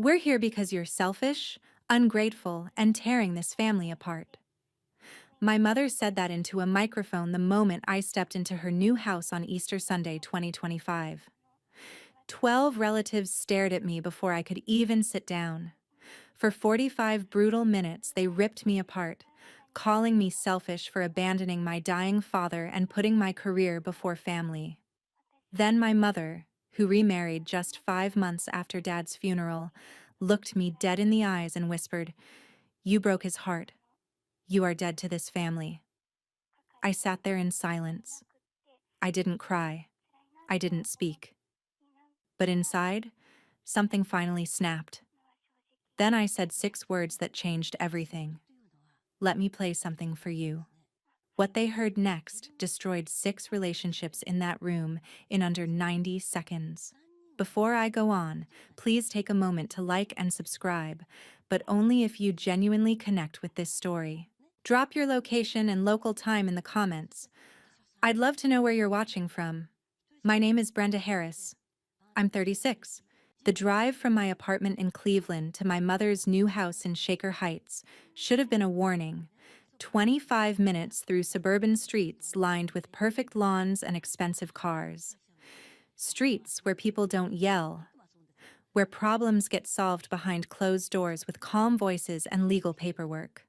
We're here because you're selfish, ungrateful, and tearing this family apart. My mother said that into a microphone the moment I stepped into her new house on Easter Sunday 2025. 12 relatives stared at me before I could even sit down. For 45 brutal minutes, they ripped me apart, calling me selfish for abandoning my dying father and putting my career before family. Then my mother, who remarried just 5 months after Dad's funeral, looked me dead in the eyes and whispered, "You broke his heart. You are dead to this family." I sat there in silence. I didn't cry. I didn't speak. But inside, something finally snapped. Then I said 6 words that changed everything. "Let me play something for you." What they heard next destroyed 6 relationships in that room in under 90 seconds. Before I go on, please take a moment to like and subscribe, but only if you genuinely connect with this story. Drop your location and local time in the comments. I'd love to know where you're watching from. My name is Brenda Harris. I'm 36. The drive from my apartment in Cleveland to my mother's new house in Shaker Heights should have been a warning. 25 minutes through suburban streets lined with perfect lawns and expensive cars. Streets where people don't yell, where problems get solved behind closed doors with calm voices and legal paperwork.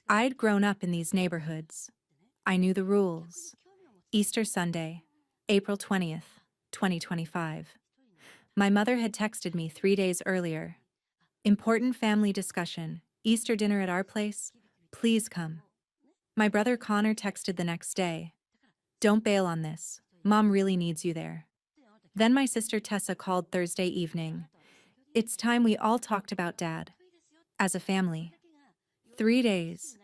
I'd grown up in these neighborhoods. I knew the rules. Easter Sunday, April 20th, 2025. My mother had texted me 3 days earlier. "Important family discussion. Easter dinner at our place. Please come." My brother Connor texted the next day. "Don't bail on this. Mom really needs you there." Then my sister Tessa called Thursday evening. "It's time we all talked about Dad. As a family." 3 days.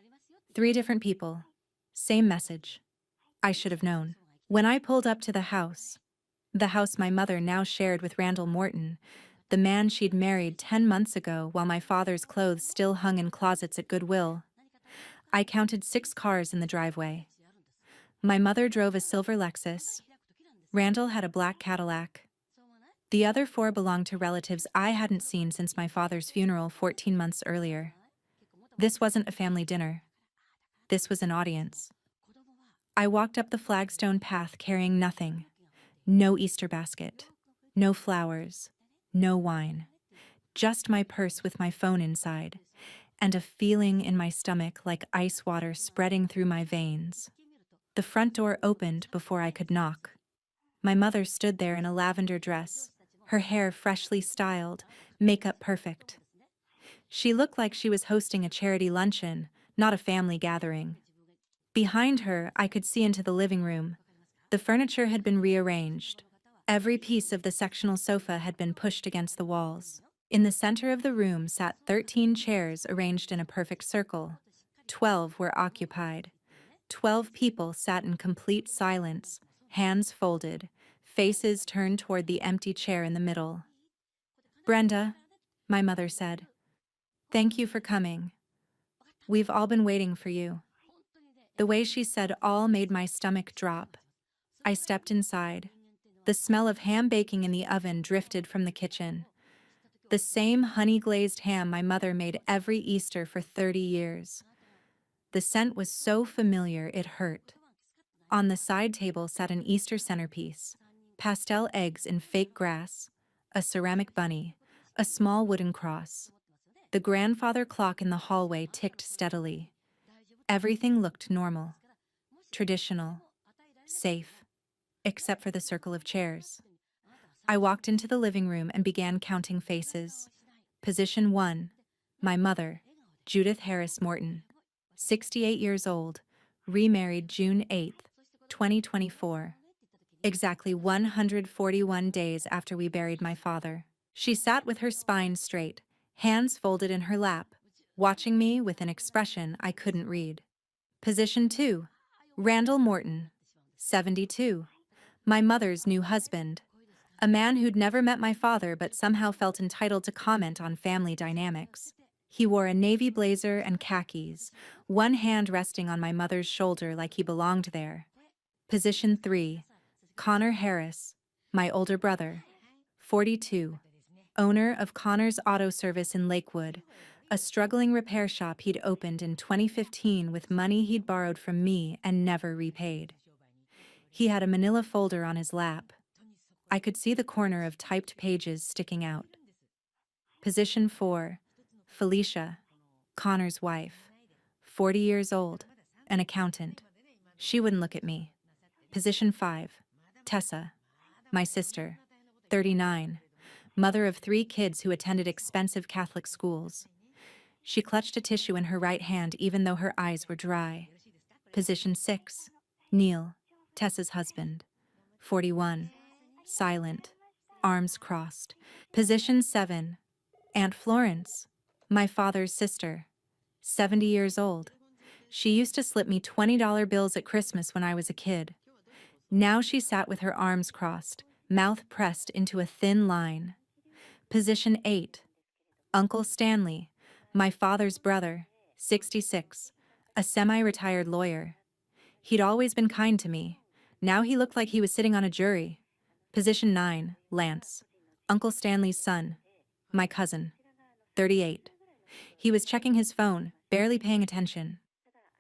3 different people. Same message. I should have known. When I pulled up to the house my mother now shared with Randall Morton, the man she'd married 10 months ago while my father's clothes still hung in closets at Goodwill, I counted 6 cars in the driveway. My mother drove a silver Lexus. Randall had a black Cadillac. The other 4 belonged to relatives I hadn't seen since my father's funeral 14 months earlier. This wasn't a family dinner. This was an audience. I walked up the flagstone path carrying nothing. No Easter basket. No flowers. No wine. Just my purse with my phone inside, and a feeling in my stomach like ice water spreading through my veins. The front door opened before I could knock. My mother stood there in a lavender dress, her hair freshly styled, makeup perfect. She looked like she was hosting a charity luncheon, not a family gathering. Behind her, I could see into the living room. The furniture had been rearranged. Every piece of the sectional sofa had been pushed against the walls. In the center of the room sat 13 chairs arranged in a perfect circle. 12 were occupied. 12 people sat in complete silence, hands folded, faces turned toward the empty chair in the middle. "Brenda," my mother said, "thank you for coming. We've all been waiting for you." The way she said all made my stomach drop. I stepped inside. The smell of ham baking in the oven drifted from the kitchen. The same honey-glazed ham my mother made every Easter for 30 years. The scent was so familiar it hurt. On the side table sat an Easter centerpiece, pastel eggs in fake grass, a ceramic bunny, a small wooden cross. The grandfather clock in the hallway ticked steadily. Everything looked normal, traditional, safe, except for the circle of chairs. I walked into the living room and began counting faces. Position 1, my mother, Judith Harris Morton, 68 years old, remarried June 8, 2024. Exactly 141 days after we buried my father. She sat with her spine straight, hands folded in her lap, watching me with an expression I couldn't read. Position 2, Randall Morton, 72, my mother's new husband, a man who'd never met my father but somehow felt entitled to comment on family dynamics. He wore a navy blazer and khakis, one hand resting on my mother's shoulder like he belonged there. Position 3, Connor Harris, my older brother, 42, owner of Connor's Auto Service in Lakewood, a struggling repair shop he'd opened in 2015 with money he'd borrowed from me and never repaid. He had a manila folder on his lap. I could see the corner of typed pages sticking out. Position 4, Felicia, Connor's wife, 40 years old, an accountant. She wouldn't look at me. Position 5, Tessa, my sister, 39, mother of 3 kids who attended expensive Catholic schools. She clutched a tissue in her right hand even though her eyes were dry. Position 6, Neil, Tessa's husband, 41, silent, arms crossed. Position 7, Aunt Florence, my father's sister, 70 years old. She used to slip me $20 bills at Christmas when I was a kid. Now she sat with her arms crossed, mouth pressed into a thin line. Position 8, Uncle Stanley, my father's brother, 66, a semi-retired lawyer. He'd always been kind to me. Now he looked like he was sitting on a jury. Position 9, Lance, Uncle Stanley's son, my cousin, 38. He was checking his phone, barely paying attention.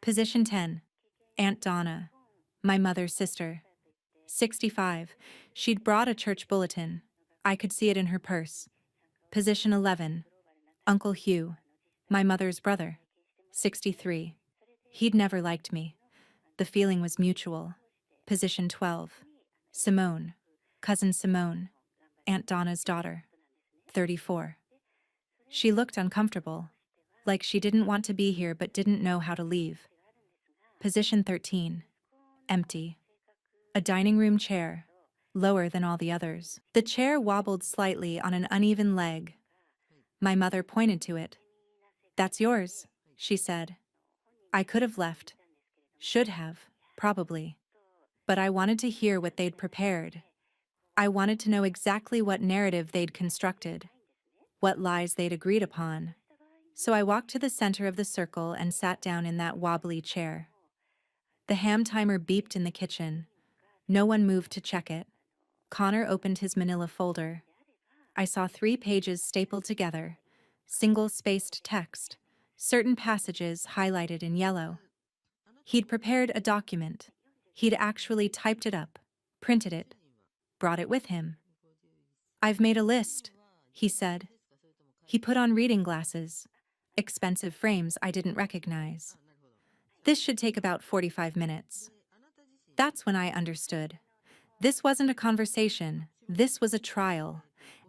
Position 10, Aunt Donna, my mother's sister, 65. She'd brought a church bulletin. I could see it in her purse. Position 11, Uncle Hugh, my mother's brother, 63. He'd never liked me. The feeling was mutual. Position 12, Simone, cousin Simone, Aunt Donna's daughter, 34. She looked uncomfortable, like she didn't want to be here but didn't know how to leave. Position 13, empty. A dining room chair, lower than all the others. The chair wobbled slightly on an uneven leg. My mother pointed to it. "That's yours," she said. I could have left. Should have, probably. But I wanted to hear what they'd prepared. I wanted to know exactly what narrative they'd constructed, what lies they'd agreed upon. So I walked to the center of the circle and sat down in that wobbly chair. The ham timer beeped in the kitchen. No one moved to check it. Connor opened his manila folder. I saw 3 pages stapled together, single-spaced text, certain passages highlighted in yellow. He'd prepared a document. He'd actually typed it up, printed it, brought it with him. "I've made a list," he said. He put on reading glasses, expensive frames I didn't recognize. "This should take about 45 minutes. That's when I understood. This wasn't a conversation, this was a trial,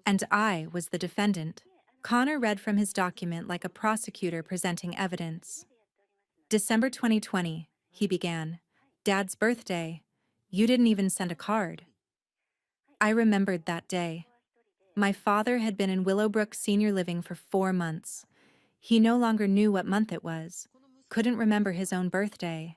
and I was the defendant. Connor read from his document like a prosecutor presenting evidence. "December 2020, he began. "Dad's birthday. You didn't even send a card." I remembered that day. My father had been in Willowbrook Senior Living for 4 months. He no longer knew what month it was, couldn't remember his own birthday.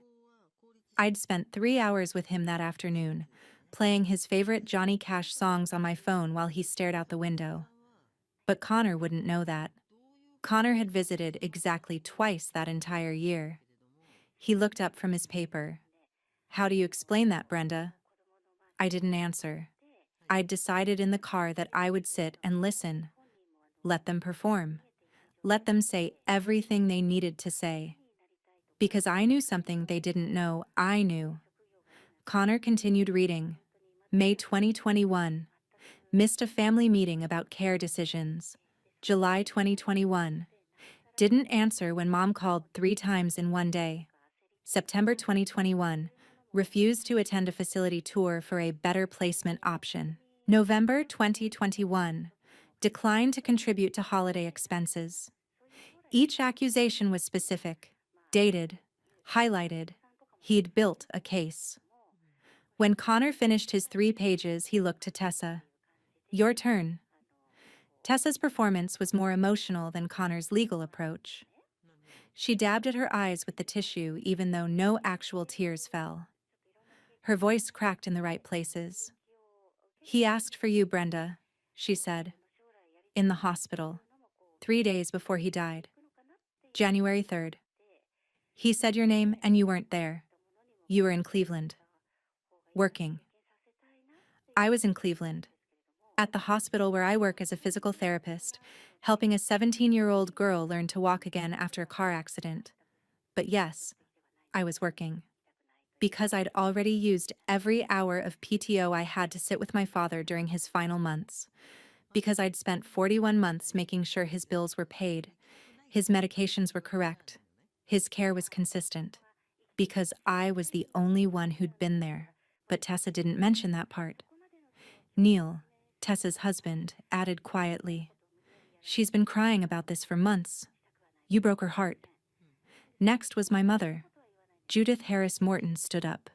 I'd spent 3 hours with him that afternoon, playing his favorite Johnny Cash songs on my phone while he stared out the window. But Connor wouldn't know that. Connor had visited exactly twice that entire year. He looked up from his paper. "How do you explain that, Brenda?" I didn't answer. I'd decided in the car that I would sit and listen. Let them perform. Let them say everything they needed to say. Because I knew something they didn't know I knew. Connor continued reading. May 2021. Missed a family meeting about care decisions. July 2021. Didn't answer when mom called 3 times in one day. September 2021. Refused to attend a facility tour for a better placement option. November 2021. Declined to contribute to holiday expenses. Each accusation was specific, dated, highlighted. He'd built a case. When Connor finished his 3 pages, he looked to Tessa. "Your turn." Tessa's performance was more emotional than Connor's legal approach. She dabbed at her eyes with the tissue even though no actual tears fell. Her voice cracked in the right places. "He asked for you, Brenda," she said. "In the hospital, 3 days before he died. January 3rd. He said your name and you weren't there. You were in Cleveland. Working. I was in Cleveland. At the hospital where I work as a physical therapist, helping a 17-year-old girl learn to walk again after a car accident. But yes, I was working. Because I'd already used every hour of PTO I had to sit with my father during his final months. Because I'd spent 41 months making sure his bills were paid, his medications were correct, his care was consistent. Because I was the only one who'd been there. But Tessa didn't mention that part. Neil, Tessa's husband, added quietly, "She's been crying about this for months. You broke her heart." Next was my mother. Judith Harris Morton stood up.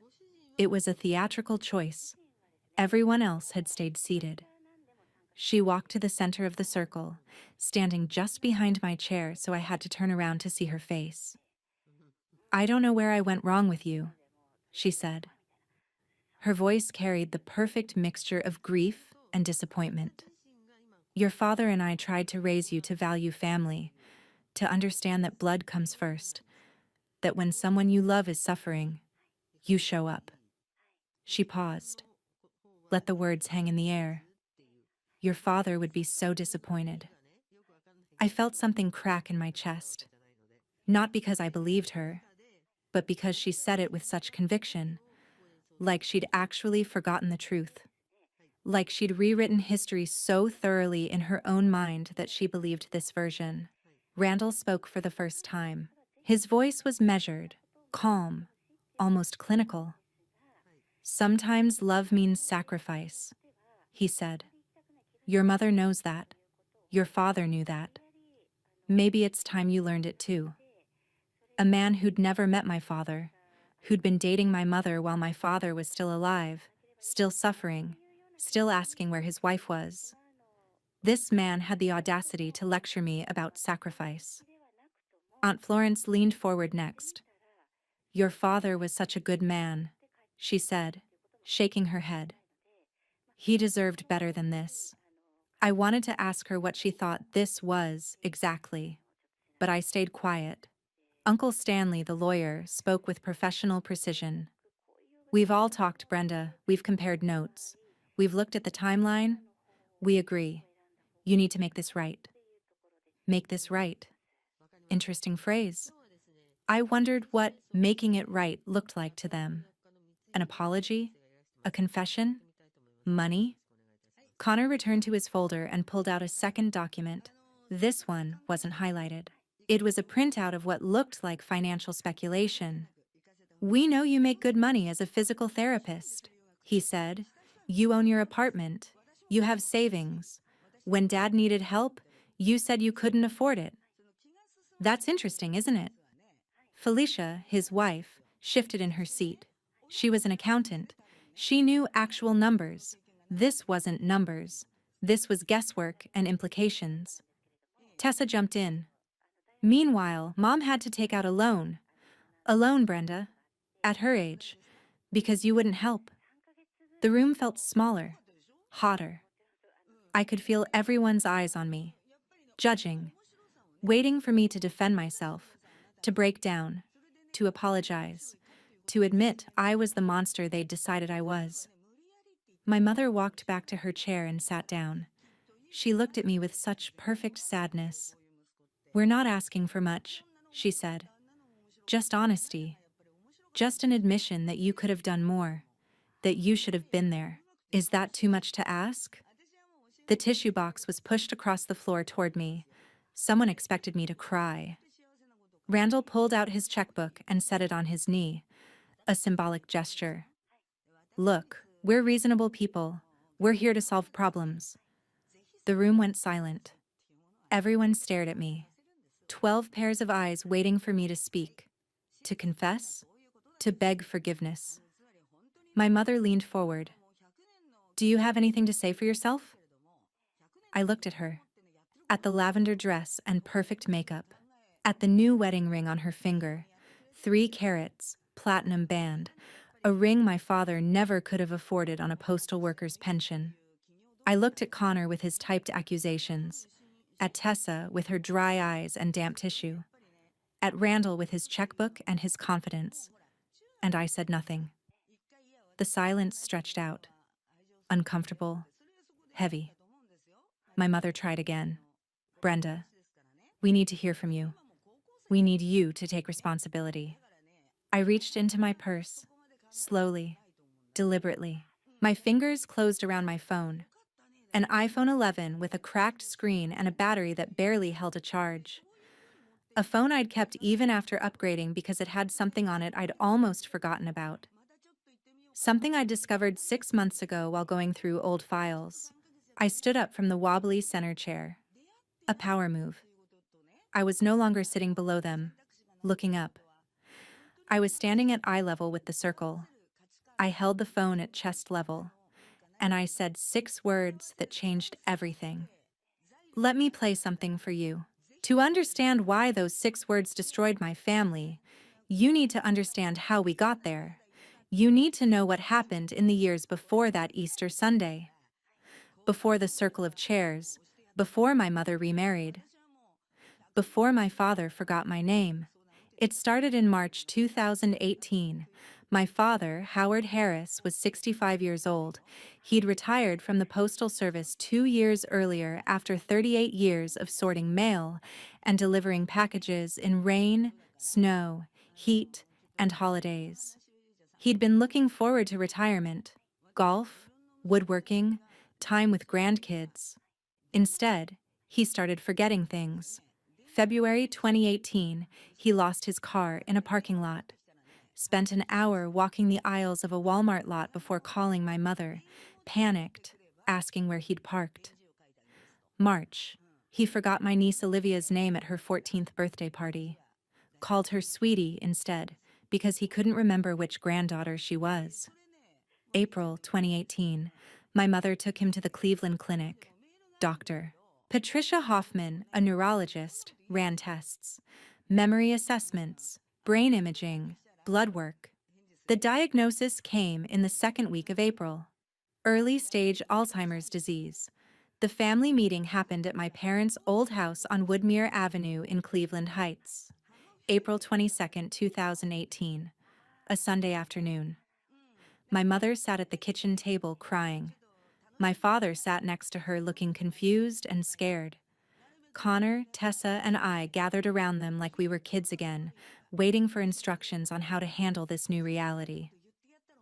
It was a theatrical choice. Everyone else had stayed seated. She walked to the center of the circle, standing just behind my chair, so I had to turn around to see her face. "I don't know where I went wrong with you," she said. Her voice carried the perfect mixture of grief and disappointment. "Your father and I tried to raise you to value family, to understand that blood comes first, that when someone you love is suffering, you show up." She paused, let the words hang in the air. "Your father would be so disappointed." I felt something crack in my chest, not because I believed her, but because she said it with such conviction, like she'd actually forgotten the truth, like she'd rewritten history so thoroughly in her own mind that she believed this version. Randall spoke for the first time. His voice was measured, calm, almost clinical. "Sometimes love means sacrifice," he said. "Your mother knows that. Your father knew that. Maybe it's time you learned it too." A man who'd never met my father, who'd been dating my mother while my father was still alive, still suffering, still asking where his wife was. This man had the audacity to lecture me about sacrifice. Aunt Florence leaned forward next. "Your father was such a good man," she said, shaking her head. "He deserved better than this." I wanted to ask her what she thought this was exactly, but I stayed quiet. Uncle Stanley, the lawyer, spoke with professional precision. "We've all talked, Brenda. We've compared notes. We've looked at the timeline. We agree. You need to make this right." Make this right. Interesting phrase. I wondered what making it right looked like to them. An apology? A confession? Money? Connor returned to his folder and pulled out a second document. This one wasn't highlighted. It was a printout of what looked like financial speculation. "We know you make good money as a physical therapist," he said. "You own your apartment. You have savings. When Dad needed help, you said you couldn't afford it." That's interesting, isn't it? Felicia, his wife, shifted in her seat. She was an accountant. She knew actual numbers. This wasn't numbers. This was guesswork and implications. Tessa jumped in. "Meanwhile, Mom had to take out a loan. A loan, Brenda. At her age. Because you wouldn't help." The room felt smaller, hotter. I could feel everyone's eyes on me, judging, waiting for me to defend myself, to break down, to apologize, to admit I was the monster they'd decided I was. My mother walked back to her chair and sat down. She looked at me with such perfect sadness. "We're not asking for much," she said. "Just honesty. Just an admission that you could have done more, that you should have been there. Is that too much to ask?" The tissue box was pushed across the floor toward me. Someone expected me to cry. Randall pulled out his checkbook and set it on his knee, a symbolic gesture. "Look, we're reasonable people. We're here to solve problems." The room went silent. Everyone stared at me. 12 pairs of eyes waiting for me to speak, to confess, to beg forgiveness. My mother leaned forward. "Do you have anything to say for yourself?" I looked at her, at the lavender dress and perfect makeup, at the new wedding ring on her finger, 3 carats, platinum band, a ring my father never could have afforded on a postal worker's pension. I looked at Connor with his typed accusations, at Tessa with her dry eyes and damp tissue, at Randall with his checkbook and his confidence, and I said nothing. The silence stretched out, uncomfortable, heavy. My mother tried again. Brenda, we need to hear from you. We need you to take responsibility. I reached into my purse, slowly, deliberately. My fingers closed around my phone. An iPhone 11 with a cracked screen and a battery that barely held a charge. A phone I'd kept even after upgrading because it had something on it I'd almost forgotten about. Something I discovered 6 months ago while going through old files. I stood up from the wobbly center chair. A power move. I was no longer sitting below them, looking up. I was standing at eye level with the circle. I held the phone at chest level, and I said 6 words that changed everything. Let me play something for you. To understand why those 6 words destroyed my family, you need to understand how we got there. You need to know what happened in the years before that Easter Sunday. Before the circle of chairs, before my mother remarried, before my father forgot my name. It started in March 2018. My father, Howard Harris, was 65 years old. He'd retired from the Postal Service 2 years earlier after 38 years of sorting mail and delivering packages in rain, snow, heat, and holidays. He'd been looking forward to retirement, golf, woodworking, time with grandkids. Instead, he started forgetting things. February 2018, he lost his car in a parking lot. Spent an hour walking the aisles of a Walmart lot before calling my mother, panicked, asking where he'd parked. March, he forgot my niece Olivia's name at her 14th birthday party. Called her Sweetie instead, because he couldn't remember which granddaughter she was. April 2018, my mother took him to the Cleveland Clinic. Doctor Patricia Hoffman, a neurologist, ran tests, memory assessments, brain imaging, blood work. The diagnosis came in the second week of April. Early stage Alzheimer's disease. The family meeting happened at my parents' old house on Woodmere Avenue in Cleveland Heights. April 22, 2018, a Sunday afternoon. My mother sat at the kitchen table crying. My father sat next to her looking confused and scared. Connor, Tessa, and I gathered around them like we were kids again, waiting for instructions on how to handle this new reality.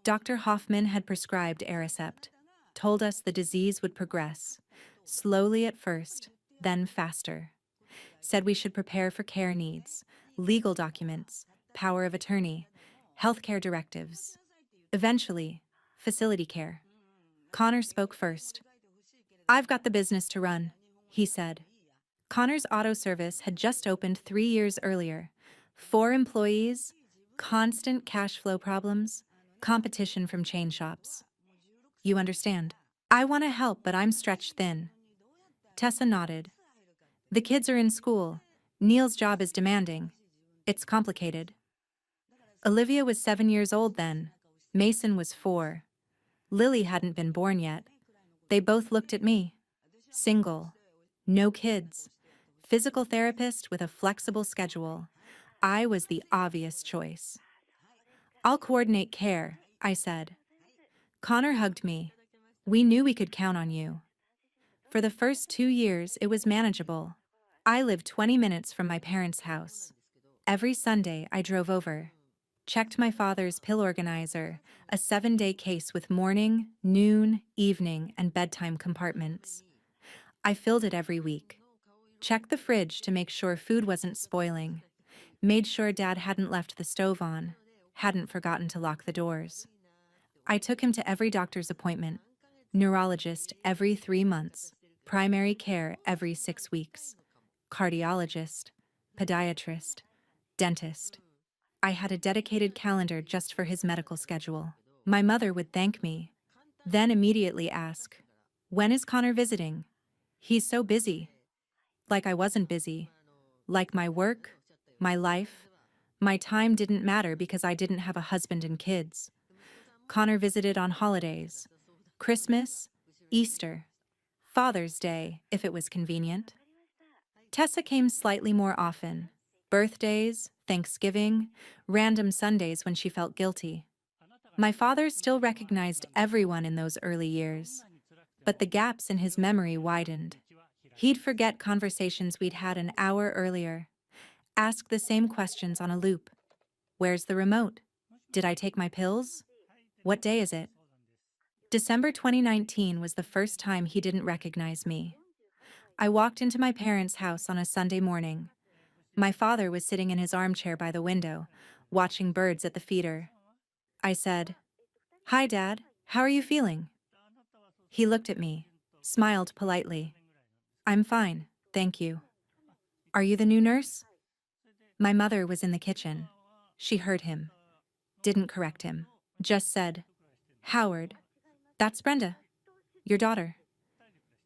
Dr. Hoffman had prescribed Aricept, told us the disease would progress, slowly at first, then faster. Said we should prepare for care needs, legal documents, power of attorney, healthcare directives. Eventually, facility care. Connor spoke first. I've got the business to run, he said. Connor's auto service had just opened 3 years earlier. 4 employees, constant cash flow problems, competition from chain shops. You understand? I want to help, but I'm stretched thin. Tessa nodded. The kids are in school. Neil's job is demanding. It's complicated. Olivia was 7 years old then. Mason was 4. Lily hadn't been born yet. They both looked at me. Single. No kids. Physical therapist with a flexible schedule. I was the obvious choice. I'll coordinate care, I said. Connor hugged me. We knew we could count on you. For the first 2 years, it was manageable. I lived 20 minutes from my parents' house. Every Sunday, I drove over. Checked my father's pill organizer, a 7-day case with morning, noon, evening, and bedtime compartments. I filled it every week. Checked the fridge to make sure food wasn't spoiling. Made sure Dad hadn't left the stove on, hadn't forgotten to lock the doors. I took him to every doctor's appointment. Neurologist every 3 months. Primary care every 6 weeks. Cardiologist, podiatrist, dentist. I had a dedicated calendar just for his medical schedule. My mother would thank me, then immediately ask, "When is Connor visiting? He's so busy." Like I wasn't busy. Like my work, my life, my time didn't matter because I didn't have a husband and kids. Connor visited on holidays, Christmas, Easter, Father's Day, if it was convenient. Tessa came slightly more often. Birthdays, Thanksgiving, random Sundays when she felt guilty. My father still recognized everyone in those early years, but the gaps in his memory widened. He'd forget conversations we'd had an hour earlier, ask the same questions on a loop. Where's the remote? Did I take my pills? What day is it? December 2019 was the first time he didn't recognize me. I walked into my parents' house on a Sunday morning. My father was sitting in his armchair by the window, watching birds at the feeder. I said, "Hi, Dad. How are you feeling?" He looked at me, smiled politely. "I'm fine, thank you." "Are you the new nurse?" My mother was in the kitchen. She heard him, didn't correct him, just said, "Howard, that's Brenda, your daughter."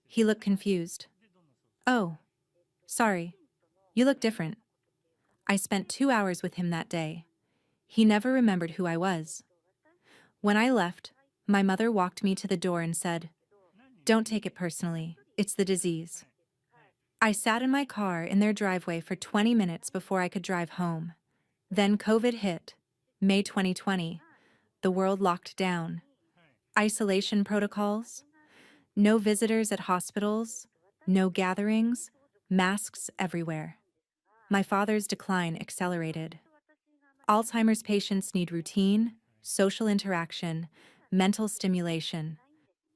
He looked confused. "Oh, sorry. You look different." I spent 2 hours with him that day. He never remembered who I was. When I left, my mother walked me to the door and said, "Don't take it personally. It's the disease." I sat in my car in their driveway for 20 minutes before I could drive home. Then COVID hit. May 2020. The world locked down. Isolation protocols. No visitors at hospitals. No gatherings. Masks everywhere. My father's decline accelerated. Alzheimer's patients need routine, social interaction, mental stimulation.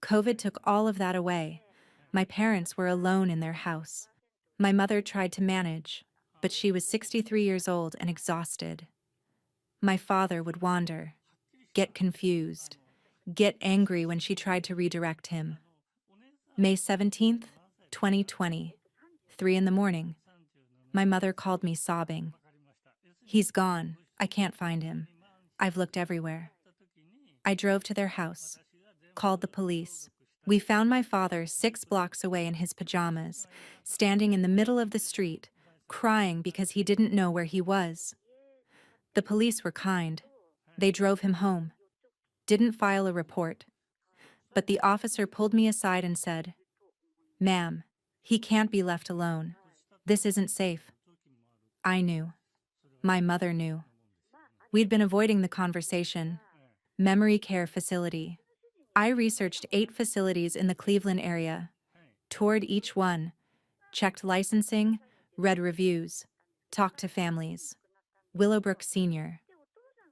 COVID took all of that away. My parents were alone in their house. My mother tried to manage, but she was 63 years old and exhausted. My father would wander, get confused, get angry when she tried to redirect him. May 17th, 2020, 3 in the morning. My mother called me sobbing. "He's gone. I can't find him. I've looked everywhere." I drove to their house, called the police. We found my father 6 blocks away in his pajamas, standing in the middle of the street, crying because he didn't know where he was. The police were kind. They drove him home, didn't file a report. But the officer pulled me aside and said, "Ma'am, he can't be left alone. This isn't safe." I knew. My mother knew. We'd been avoiding the conversation. Memory care facility. I researched 8 facilities in the Cleveland area, toured each one, checked licensing, read reviews, talked to families. Willowbrook Senior.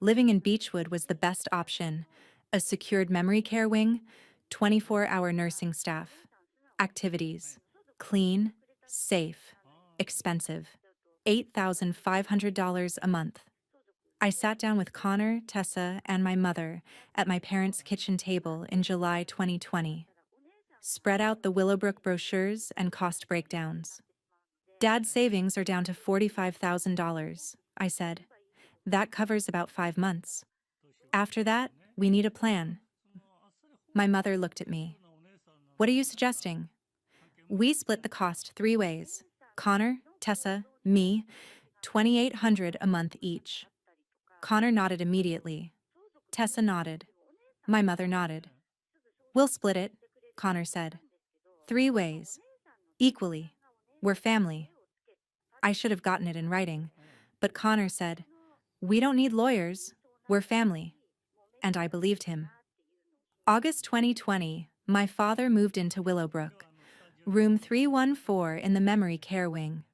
Living in Beechwood was the best option. A secured memory care wing, 24-hour nursing staff. Activities. Clean, safe, expensive. $8,500 a month. I sat down with Connor, Tessa, and my mother at my parents' kitchen table in July 2020. Spread out the Willowbrook brochures and cost breakdowns. "Dad's savings are down to $45,000, I said. "That covers about 5 months. After that, we need a plan." My mother looked at me. "What are you suggesting?" "We split the cost 3 ways. Connor, Tessa, me, $2,800 a month each." Connor nodded immediately. Tessa nodded. My mother nodded. "We'll split it," Connor said. 3 ways. Equally. We're family." I should have gotten it in writing, but Connor said, "We don't need lawyers. We're family." And I believed him. August 2020, my father moved into Willowbrook, room 314 in the memory care wing.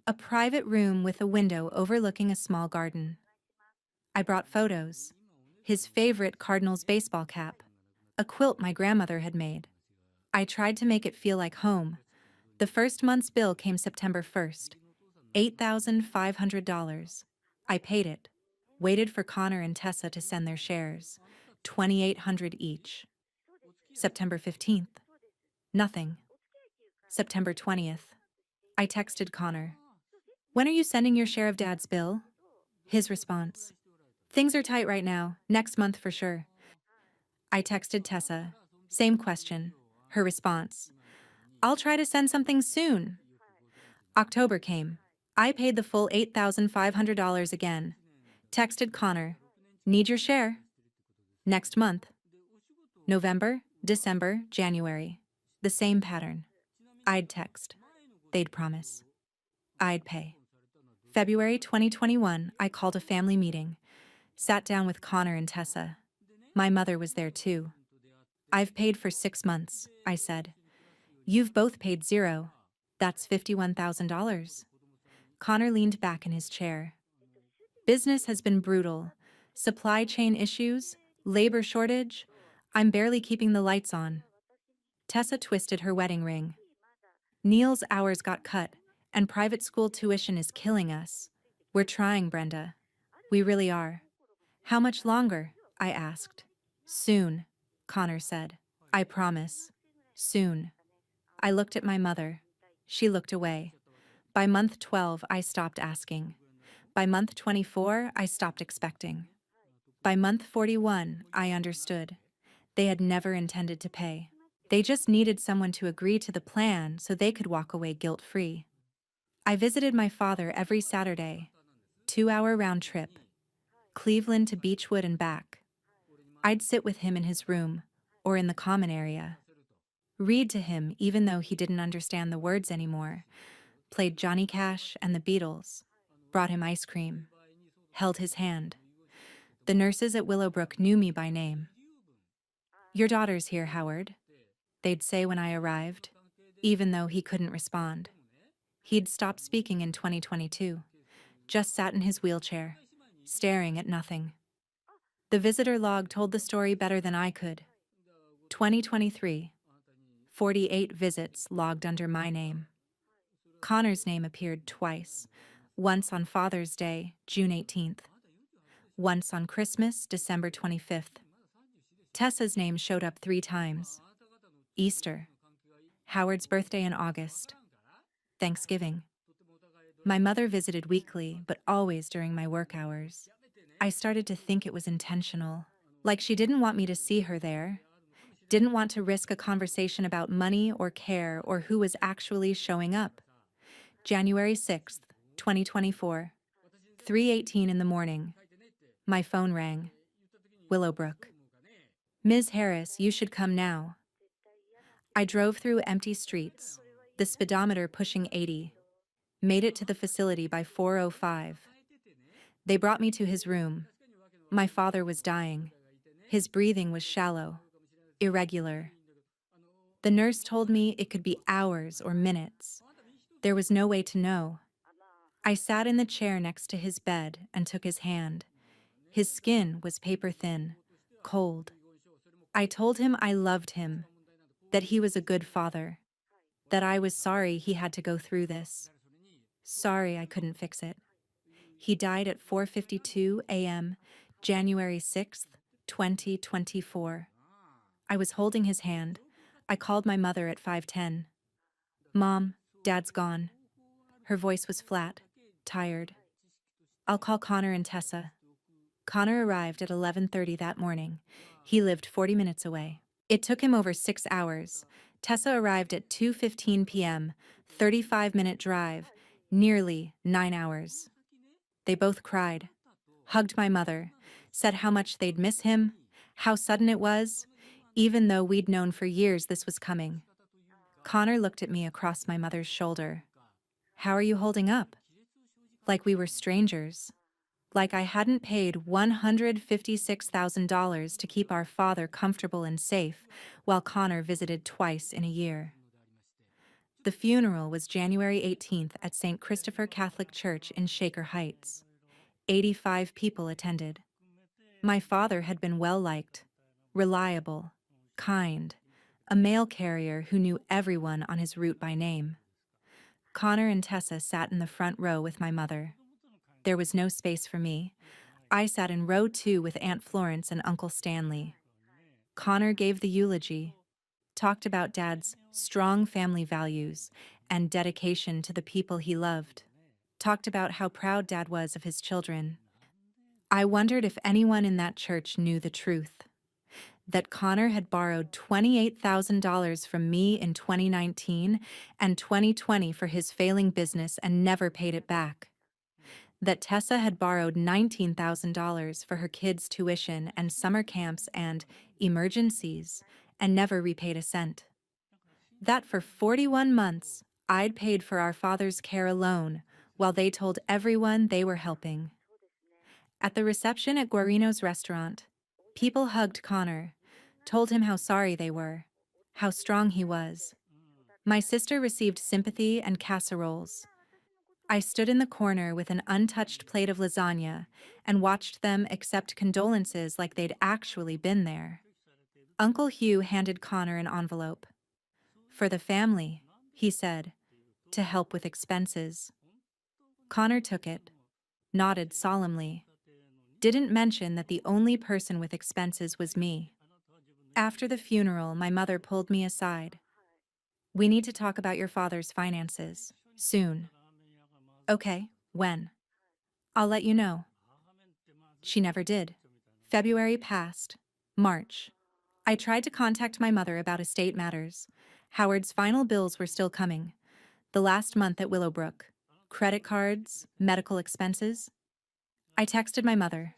A private room with a window overlooking a small garden. I brought photos. His favorite Cardinals baseball cap, a quilt my grandmother had made. I tried to make it feel like home. The first month's bill came September 1st, $8,500. I paid it, waited for Connor and Tessa to send their shares, $2,800 each. September 15th, nothing. September 20th, I texted Connor, "When are you sending your share of Dad's bill?" His response, "Things are tight right now, next month for sure." I texted Tessa, same question. Her response, "I'll try to send something soon." October came. I paid the full $8,500 again. Texted Connor, "Need your share." Next month. November, December, January. The same pattern. I'd text. They'd promise. I'd pay. February 2021, I called a family meeting. Sat down with Connor and Tessa. My mother was there too. I've paid for 6 months, I said. You've both paid zero. That's $51,000. Connor leaned back in his chair. Business has been brutal. Supply chain issues, labor shortage. I'm barely keeping the lights on. Tessa twisted her wedding ring. Neil's hours got cut, and private school tuition is killing us. We're trying, Brenda. We really are. How much longer? I asked. Soon, Connor said. I promise. Soon. I looked at my mother. She looked away. By month 12, I stopped asking. By month 24, I stopped expecting. By month 41, I understood. They had never intended to pay. They just needed someone to agree to the plan so they could walk away guilt-free. I visited my father every Saturday, 2-hour round trip, Cleveland to Beechwood and back. I'd sit with him in his room, or in the common area. Read to him even though he didn't understand the words anymore, played Johnny Cash and the Beatles, brought him ice cream, held his hand. The nurses at Willowbrook knew me by name. Your daughter's here, Howard, they'd say when I arrived, even though he couldn't respond. He'd stopped speaking in 2022, just sat in his wheelchair, staring at nothing. The visitor log told the story better than I could. 2023, 48 visits logged under my name. Connor's name appeared twice, once on Father's Day, June 18th, once on Christmas, December 25th. Tessa's name showed up 3 times. Easter, Howard's birthday in August, Thanksgiving. My mother visited weekly, but always during my work hours. I started to think it was intentional, like she didn't want me to see her there, didn't want to risk a conversation about money or care or who was actually showing up. January 6th, 2024, 3:18 in the morning. My phone rang. Willowbrook. Ms. Harris, you should come now. I drove through empty streets, the speedometer pushing 80. Made it to the facility by 4:05. They brought me to his room. My father was dying. His breathing was shallow, irregular. The nurse told me it could be hours or minutes. There was no way to know. I sat in the chair next to his bed and took his hand. His skin was paper thin, cold. I told him I loved him, that he was a good father, that I was sorry he had to go through this. Sorry I couldn't fix it. He died at 4:52 a.m., January 6th, 2024. I was holding his hand. I called my mother at 5:10. Mom, Dad's gone. Her voice was flat, tired. I'll call Connor and Tessa. Connor arrived at 11:30 that morning. He lived 40 minutes away. It took him over 6 hours. Tessa arrived at 2:15 p.m., 35-minute drive, nearly 9 hours. They both cried, hugged my mother, said how much they'd miss him, how sudden it was, even though we'd known for years this was coming. Connor looked at me across my mother's shoulder. How are you holding up? Like we were strangers. Like I hadn't paid $156,000 to keep our father comfortable and safe while Connor visited twice in a year. The funeral was January 18th at St. Christopher Catholic Church in Shaker Heights. 85 people attended. My father had been well-liked, reliable, kind, a mail carrier who knew everyone on his route by name. Connor and Tessa sat in the front row with my mother. There was no space for me. I sat in row 2 with Aunt Florence and Uncle Stanley. Connor gave the eulogy, talked about Dad's strong family values and dedication to the people he loved, talked about how proud Dad was of his children. I wondered if anyone in that church knew the truth, that Connor had borrowed $28,000 from me in 2019 and 2020 for his failing business and never paid it back. That Tessa had borrowed $19,000 for her kids' tuition and summer camps and emergencies and never repaid a cent. That for 41 months, I'd paid for our father's care alone while they told everyone they were helping. At the reception at Guarino's restaurant, people hugged Connor, told him how sorry they were, how strong he was. My sister received sympathy and casseroles. I stood in the corner with an untouched plate of lasagna and watched them accept condolences like they'd actually been there. Uncle Hugh handed Connor an envelope. "For the family," he said, "to help with expenses." Connor took it, nodded solemnly, didn't mention that the only person with expenses was me. After the funeral, my mother pulled me aside. "We need to talk about your father's finances. Soon." "Okay, when?" "I'll let you know." She never did. February passed. March. I tried to contact my mother about estate matters. Howard's final bills were still coming. The last month at Willowbrook. Credit cards, medical expenses. I texted my mother.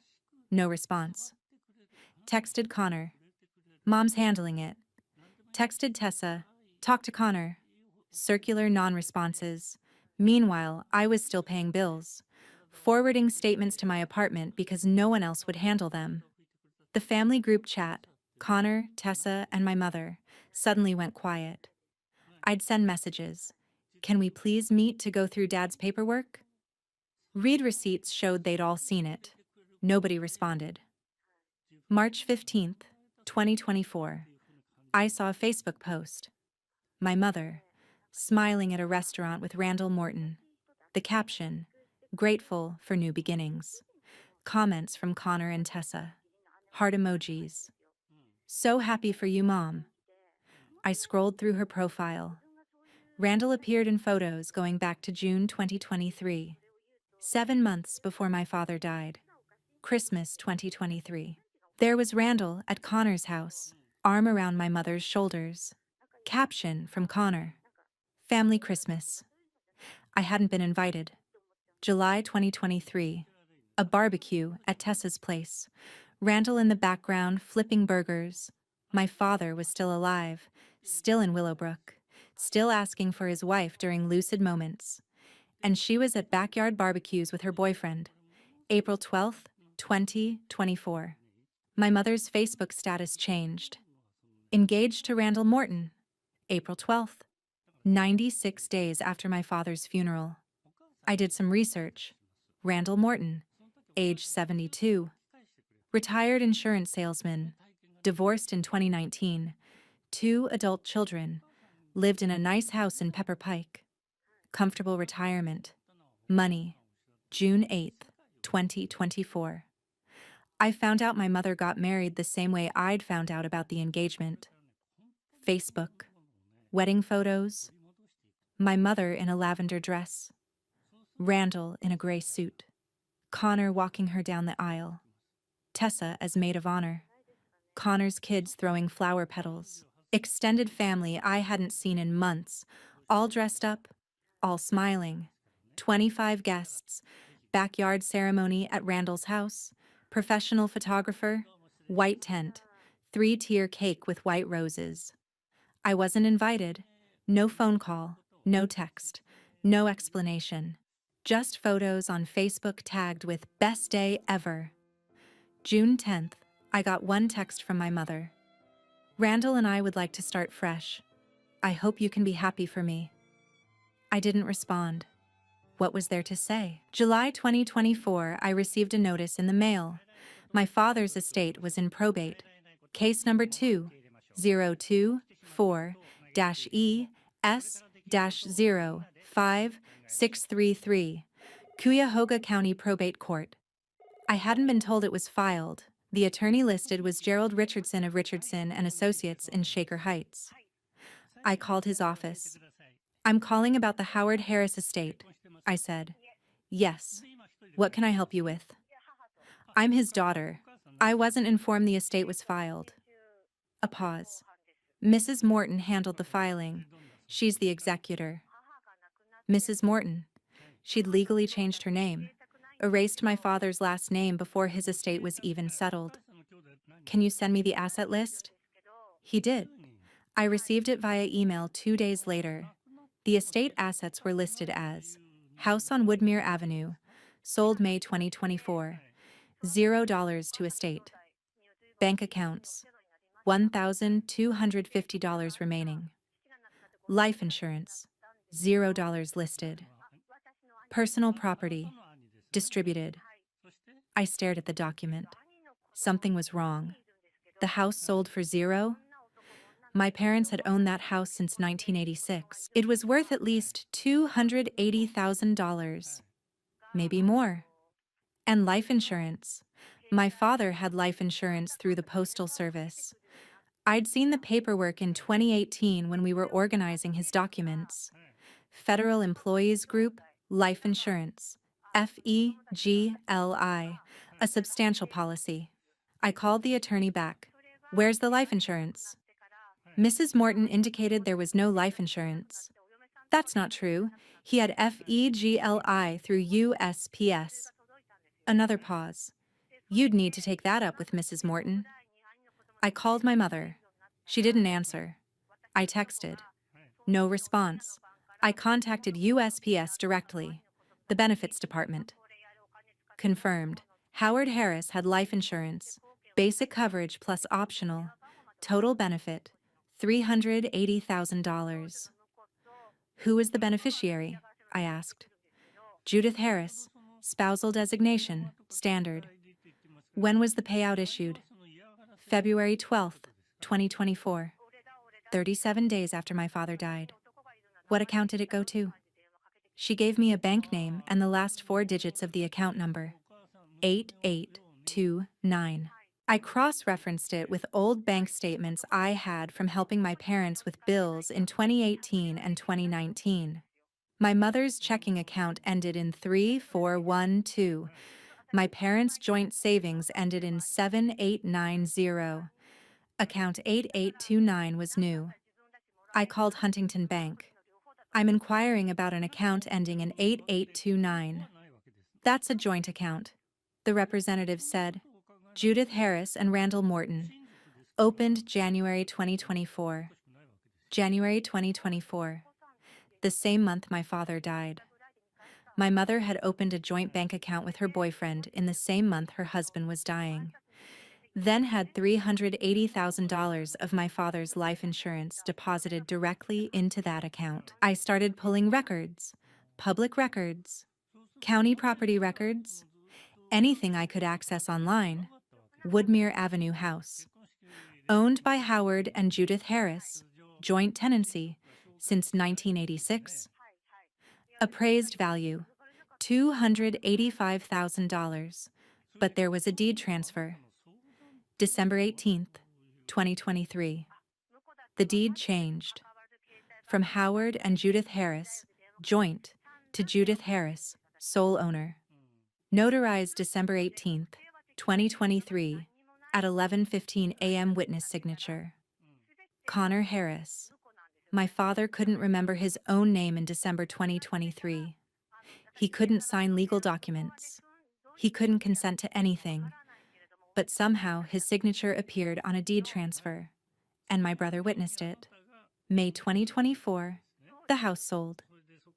No response. Texted Connor. "Mom's handling it." Texted Tessa. "Talk to Connor." Circular non-responses. Meanwhile, I was still paying bills, forwarding statements to my apartment because no one else would handle them. The family group chat, Connor, Tessa, and my mother, suddenly went quiet. I'd send messages. "Can we please meet to go through Dad's paperwork?" Read receipts showed they'd all seen it. Nobody responded. March 15th, 2024. I saw a Facebook post. My mother, smiling at a restaurant with Randall Morton. The caption, "Grateful for new beginnings." Comments from Connor and Tessa. Heart emojis. "So happy for you, Mom." I scrolled through her profile. Randall appeared in photos going back to June 2023. 7 months before my father died. Christmas 2023. There was Randall at Connor's house, arm around my mother's shoulders. Caption from Connor. Family Christmas. I hadn't been invited. July 2023. A barbecue at Tessa's place. Randall in the background flipping burgers. My father was still alive, still in Willowbrook, still asking for his wife during lucid moments. And she was at backyard barbecues with her boyfriend. April 12th, 2024. My mother's Facebook status changed. Engaged to Randall Morton. April 12th. 96 days after my father's funeral. I did some research. Randall Morton, age 72. Retired insurance salesman. Divorced in 2019. 2 adult children. Lived in a nice house in Pepper Pike. Comfortable retirement. Money. June 8th, 2024. I found out my mother got married the same way I'd found out about the engagement. Facebook. Wedding photos. My mother in a lavender dress. Randall in a gray suit. Connor walking her down the aisle. Tessa as maid of honor. Connor's kids throwing flower petals. Extended family I hadn't seen in months, all dressed up, all smiling. 25 guests. Backyard ceremony at Randall's house. Professional photographer. White tent. 3-tier cake with white roses. I wasn't invited. No phone call. No text. No explanation. Just photos on Facebook tagged with "Best Day Ever." June 10th, I got one text from my mother. "Randall and I would like to start fresh. I hope you can be happy for me." I didn't respond. What was there to say? July 2024, I received a notice in the mail. My father's estate was in probate. Case number 2024-ES-05633, Cuyahoga County Probate Court. I hadn't been told it was filed. The attorney listed was Gerald Richardson of Richardson and Associates in Shaker Heights. I called his office. "I'm calling about the Howard Harris estate," I said. "Yes. What can I help you with?" "I'm his daughter. I wasn't informed the estate was filed." A pause. "Mrs. Morton handled the filing. She's the executor." Mrs. Morton. She'd legally changed her name, erased my father's last name before his estate was even settled. "Can you send me the asset list?" He did. I received it via email 2 days later. The estate assets were listed as house on Woodmere Avenue, sold May 2024, $0 to estate. Bank accounts, $1,250 remaining. Life insurance, $0 listed. Personal property, distributed. I stared at the document. Something was wrong. The house sold for zero? My parents had owned that house since 1986. It was worth at least $280,000, maybe more. And life insurance. My father had life insurance through the Postal Service. I'd seen the paperwork in 2018 when we were organizing his documents. Federal Employees Group, Life Insurance, FEGLI, a substantial policy. I called the attorney back. Where's the life insurance? Mrs. Morton indicated there was no life insurance. That's not true. He had FEGLI through USPS. Another pause. You'd need to take that up with Mrs. Morton. I called my mother. She didn't answer. I texted. No response. I contacted USPS directly, the benefits department. Confirmed. Howard Harris had life insurance, basic coverage plus optional, total benefit, $380,000. Who is the beneficiary? I asked. Judith Harris, spousal designation, standard. When was the payout issued? February 12th, 2024. 37 days after my father died. What account did it go to? She gave me a bank name and the last 4 digits of the account number. 8829. I cross-referenced it with old bank statements I had from helping my parents with bills in 2018 and 2019. My mother's checking account ended in 3412. My parents' joint savings ended in 7890. Account 8829 was new. I called Huntington Bank. I'm inquiring about an account ending in 8829. That's a joint account, the representative said. Judith Harris and Randall Morton. Opened January 2024. January 2024. The same month my father died. My mother had opened a joint bank account with her boyfriend in the same month her husband was dying. Then had $380,000 of my father's life insurance deposited directly into that account. I started pulling records, public records, county property records, anything I could access online. Woodmere Avenue house. Owned by Howard and Judith Harris, joint tenancy, since 1986. Appraised value, $285,000, but there was a deed transfer. December 18th, 2023. The deed changed. From Howard and Judith Harris, joint, to Judith Harris, sole owner. Notarized December 18th, 2023, at 11:15 a.m. witness signature. Connor Harris. My father couldn't remember his own name in December 2023. He couldn't sign legal documents. He couldn't consent to anything. But somehow his signature appeared on a deed transfer, and my brother witnessed it. May 2024, the house sold.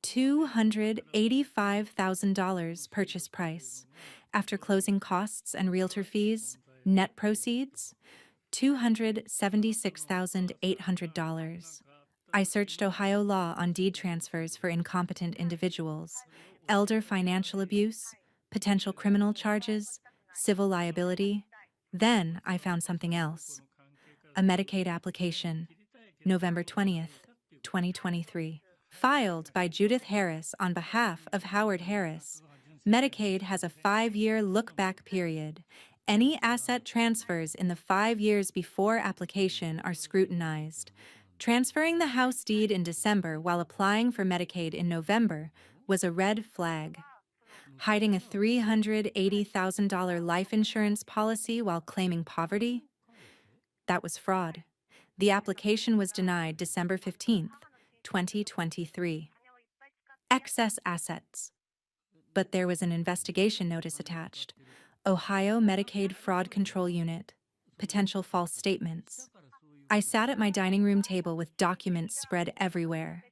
$285,000 purchase price. After closing costs and realtor fees, net proceeds, $276,800. I searched Ohio law on deed transfers for incompetent individuals, elder financial abuse, potential criminal charges, civil liability. Then I found something else. A Medicaid application, November 20th, 2023. Filed by Judith Harris on behalf of Howard Harris. Medicaid has a 5-year look-back period. Any asset transfers in the 5 years before application are scrutinized. Transferring the house deed in December while applying for Medicaid in November was a red flag. Hiding a $380,000 life insurance policy while claiming poverty? That was fraud. The application was denied December 15th, 2023. Excess assets. But there was an investigation notice attached. Ohio Medicaid Fraud Control Unit. Potential false statements. I sat at my dining room table with documents spread everywhere.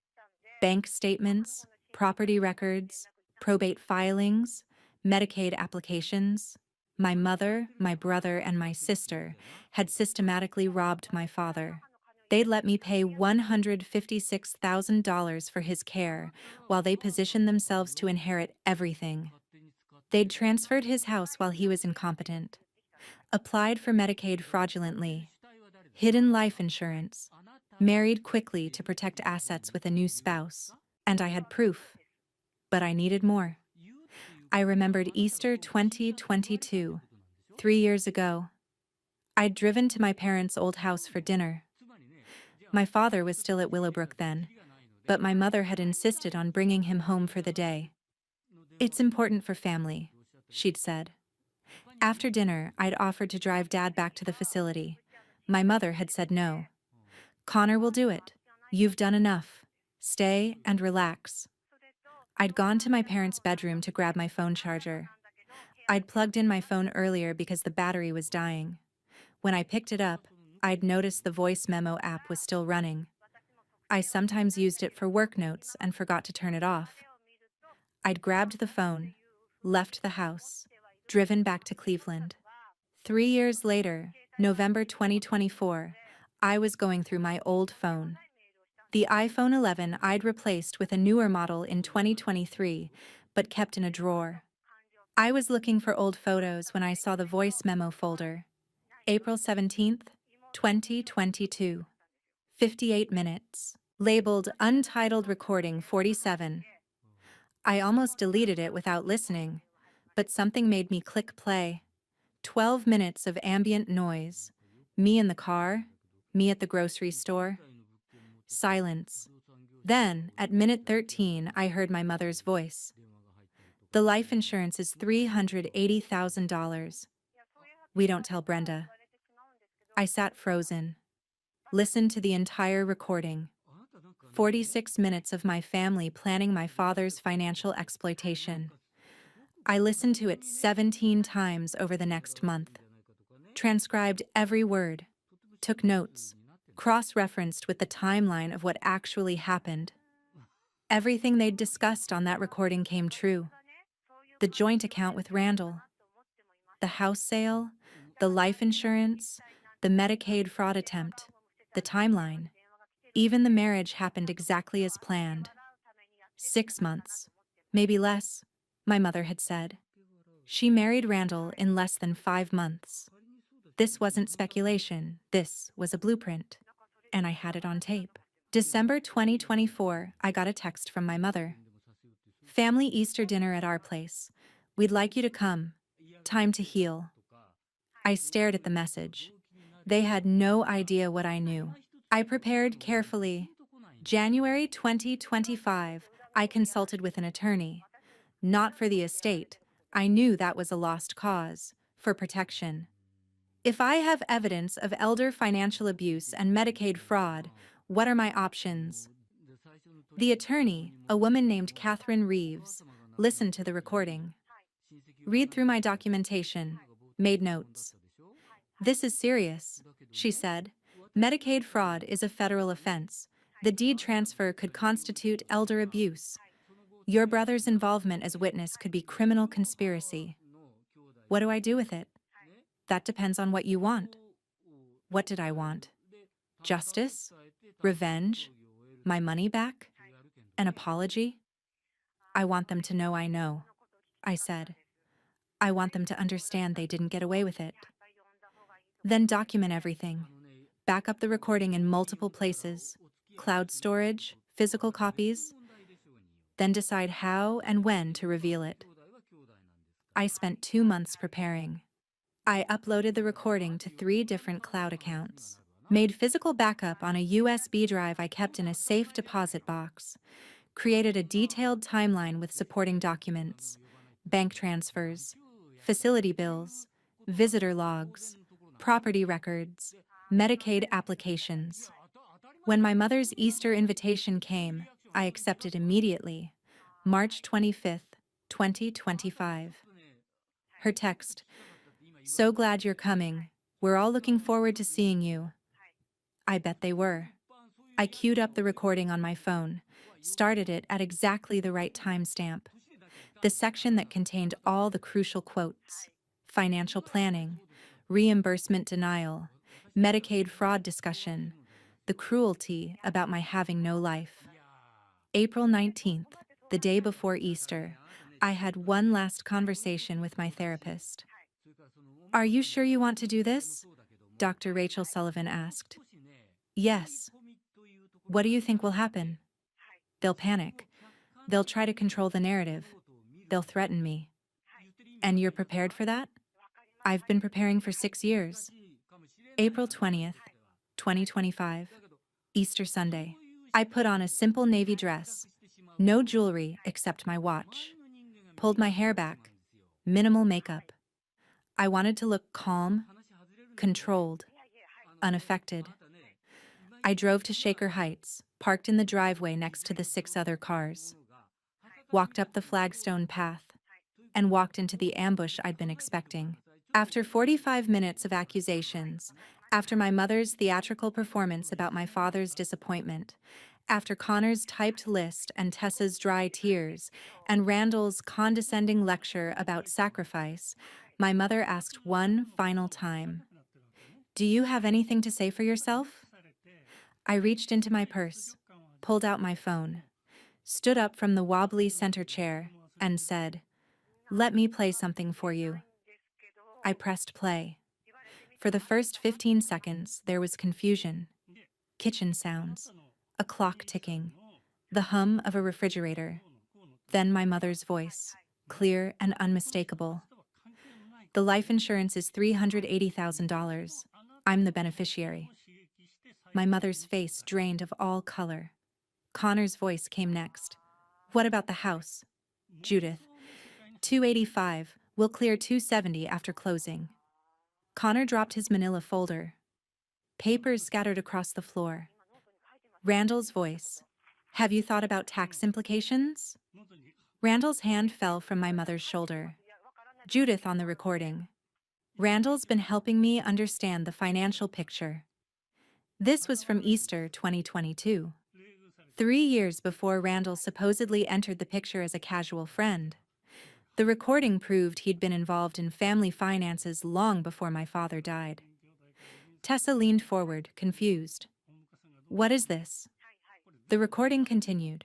Bank statements, property records, probate filings, Medicaid applications. My mother, my brother, and my sister had systematically robbed my father. They'd let me pay $156,000 for his care while they positioned themselves to inherit everything. They'd transferred his house while he was incompetent, applied for Medicaid fraudulently, hidden life insurance, married quickly to protect assets with a new spouse, and I had proof, but I needed more. I remembered Easter 2022, 3 years ago. I'd driven to my parents' old house for dinner. My father was still at Willowbrook then, but my mother had insisted on bringing him home for the day. It's important for family, she'd said. After dinner, I'd offered to drive Dad back to the facility. My mother had said no. Connor will do it. You've done enough. Stay and relax. I'd gone to my parents' bedroom to grab my phone charger. I'd plugged in my phone earlier because the battery was dying. When I picked it up, I'd noticed the voice memo app was still running. I sometimes used it for work notes and forgot to turn it off. I'd grabbed the phone, left the house, driven back to Cleveland. 3 years later, November 2024, I was going through my old phone. The iPhone 11 I'd replaced with a newer model in 2023, but kept in a drawer. I was looking for old photos when I saw the voice memo folder. April 17th, 2022. 58 minutes. Labeled Untitled Recording 47. I almost deleted it without listening, but something made me click play. 12 minutes of ambient noise. Me in the car, me at the grocery store. Silence. Then, at minute 13, I heard my mother's voice. The life insurance is $380,000. We don't tell Brenda. I sat frozen. Listened to the entire recording. 46 minutes of my family planning my father's financial exploitation. I listened to it 17 times over the next month. Transcribed every word. Took notes. Cross-referenced with the timeline of what actually happened. Everything they'd discussed on that recording came true. The joint account with Randall, the house sale, the life insurance, the Medicaid fraud attempt, the timeline. Even the marriage happened exactly as planned. 6 months, maybe less, my mother had said. She married Randall in less than 5 months. This wasn't speculation, this was a blueprint. And I had it on tape. December 2024, I got a text from my mother. Family Easter dinner at our place. We'd like you to come. Time to heal. I stared at the message. They had no idea what I knew. I prepared carefully. January 2025, I consulted with an attorney. Not for the estate. I knew that was a lost cause. For protection. If I have evidence of elder financial abuse and Medicaid fraud, what are my options? The attorney, a woman named Catherine Reeves, listened to the recording. Read through my documentation. Made notes. This is serious, she said. Medicaid fraud is a federal offense. The deed transfer could constitute elder abuse. Your brother's involvement as witness could be criminal conspiracy. What do I do with it? That depends on what you want. What did I want? Justice? Revenge? My money back? An apology? I want them to know I know, I said. I want them to understand they didn't get away with it. Then document everything. Back up the recording in multiple places. Cloud storage, physical copies. Then decide how and when to reveal it. I spent 2 months preparing. I uploaded the recording to 3 different cloud accounts. Made physical backup on a USB drive I kept in a safe deposit box. Created a detailed timeline with supporting documents, bank transfers, facility bills, visitor logs, property records, Medicaid applications. When my mother's Easter invitation came, I accepted immediately. March 25th, 2025. Her text, "So glad you're coming. We're all looking forward to seeing you." I bet they were. I queued up the recording on my phone, started it at exactly the right timestamp, the section that contained all the crucial quotes. financial planning, reimbursement denial, Medicaid fraud discussion, the cruelty about my having no life. April 19th, the day before Easter, I had one last conversation with my therapist. Are you sure you want to do this? Dr. Rachel Sullivan asked. Yes. What do you think will happen? They'll panic. They'll try to control the narrative. They'll threaten me. And you're prepared for that? I've been preparing for 6 years. April 20th, 2025, Easter Sunday. I put on a simple navy dress, no jewelry except my watch, pulled my hair back, minimal makeup. I wanted to look calm, controlled, unaffected. I drove to Shaker Heights, parked in the driveway next to the 6 other cars, walked up the flagstone path, and walked into the ambush I'd been expecting. After 45 minutes of accusations, after my mother's theatrical performance about my father's disappointment, after Connor's typed list and Tessa's dry tears, and Randall's condescending lecture about sacrifice, my mother asked one final time, "Do you have anything to say for yourself?" I reached into my purse, pulled out my phone, stood up from the wobbly center chair, and said, "Let me play something for you." I pressed play. For the first 15 seconds, there was confusion, kitchen sounds, a clock ticking, the hum of a refrigerator, then my mother's voice, clear and unmistakable. The life insurance is $380,000. I'm the beneficiary. My mother's face drained of all color. Connor's voice came next. What about the house? Judith. 285. We'll clear 270 after closing. Connor dropped his manila folder. Papers scattered across the floor. Randall's voice. Have you thought about tax implications? Randall's hand fell from my mother's shoulder. Judith on the recording. Randall's been helping me understand the financial picture. This was from Easter 2022. 3 years before Randall supposedly entered the picture as a casual friend. The recording proved he'd been involved in family finances long before my father died. Tessa leaned forward, confused. What is this? The recording continued.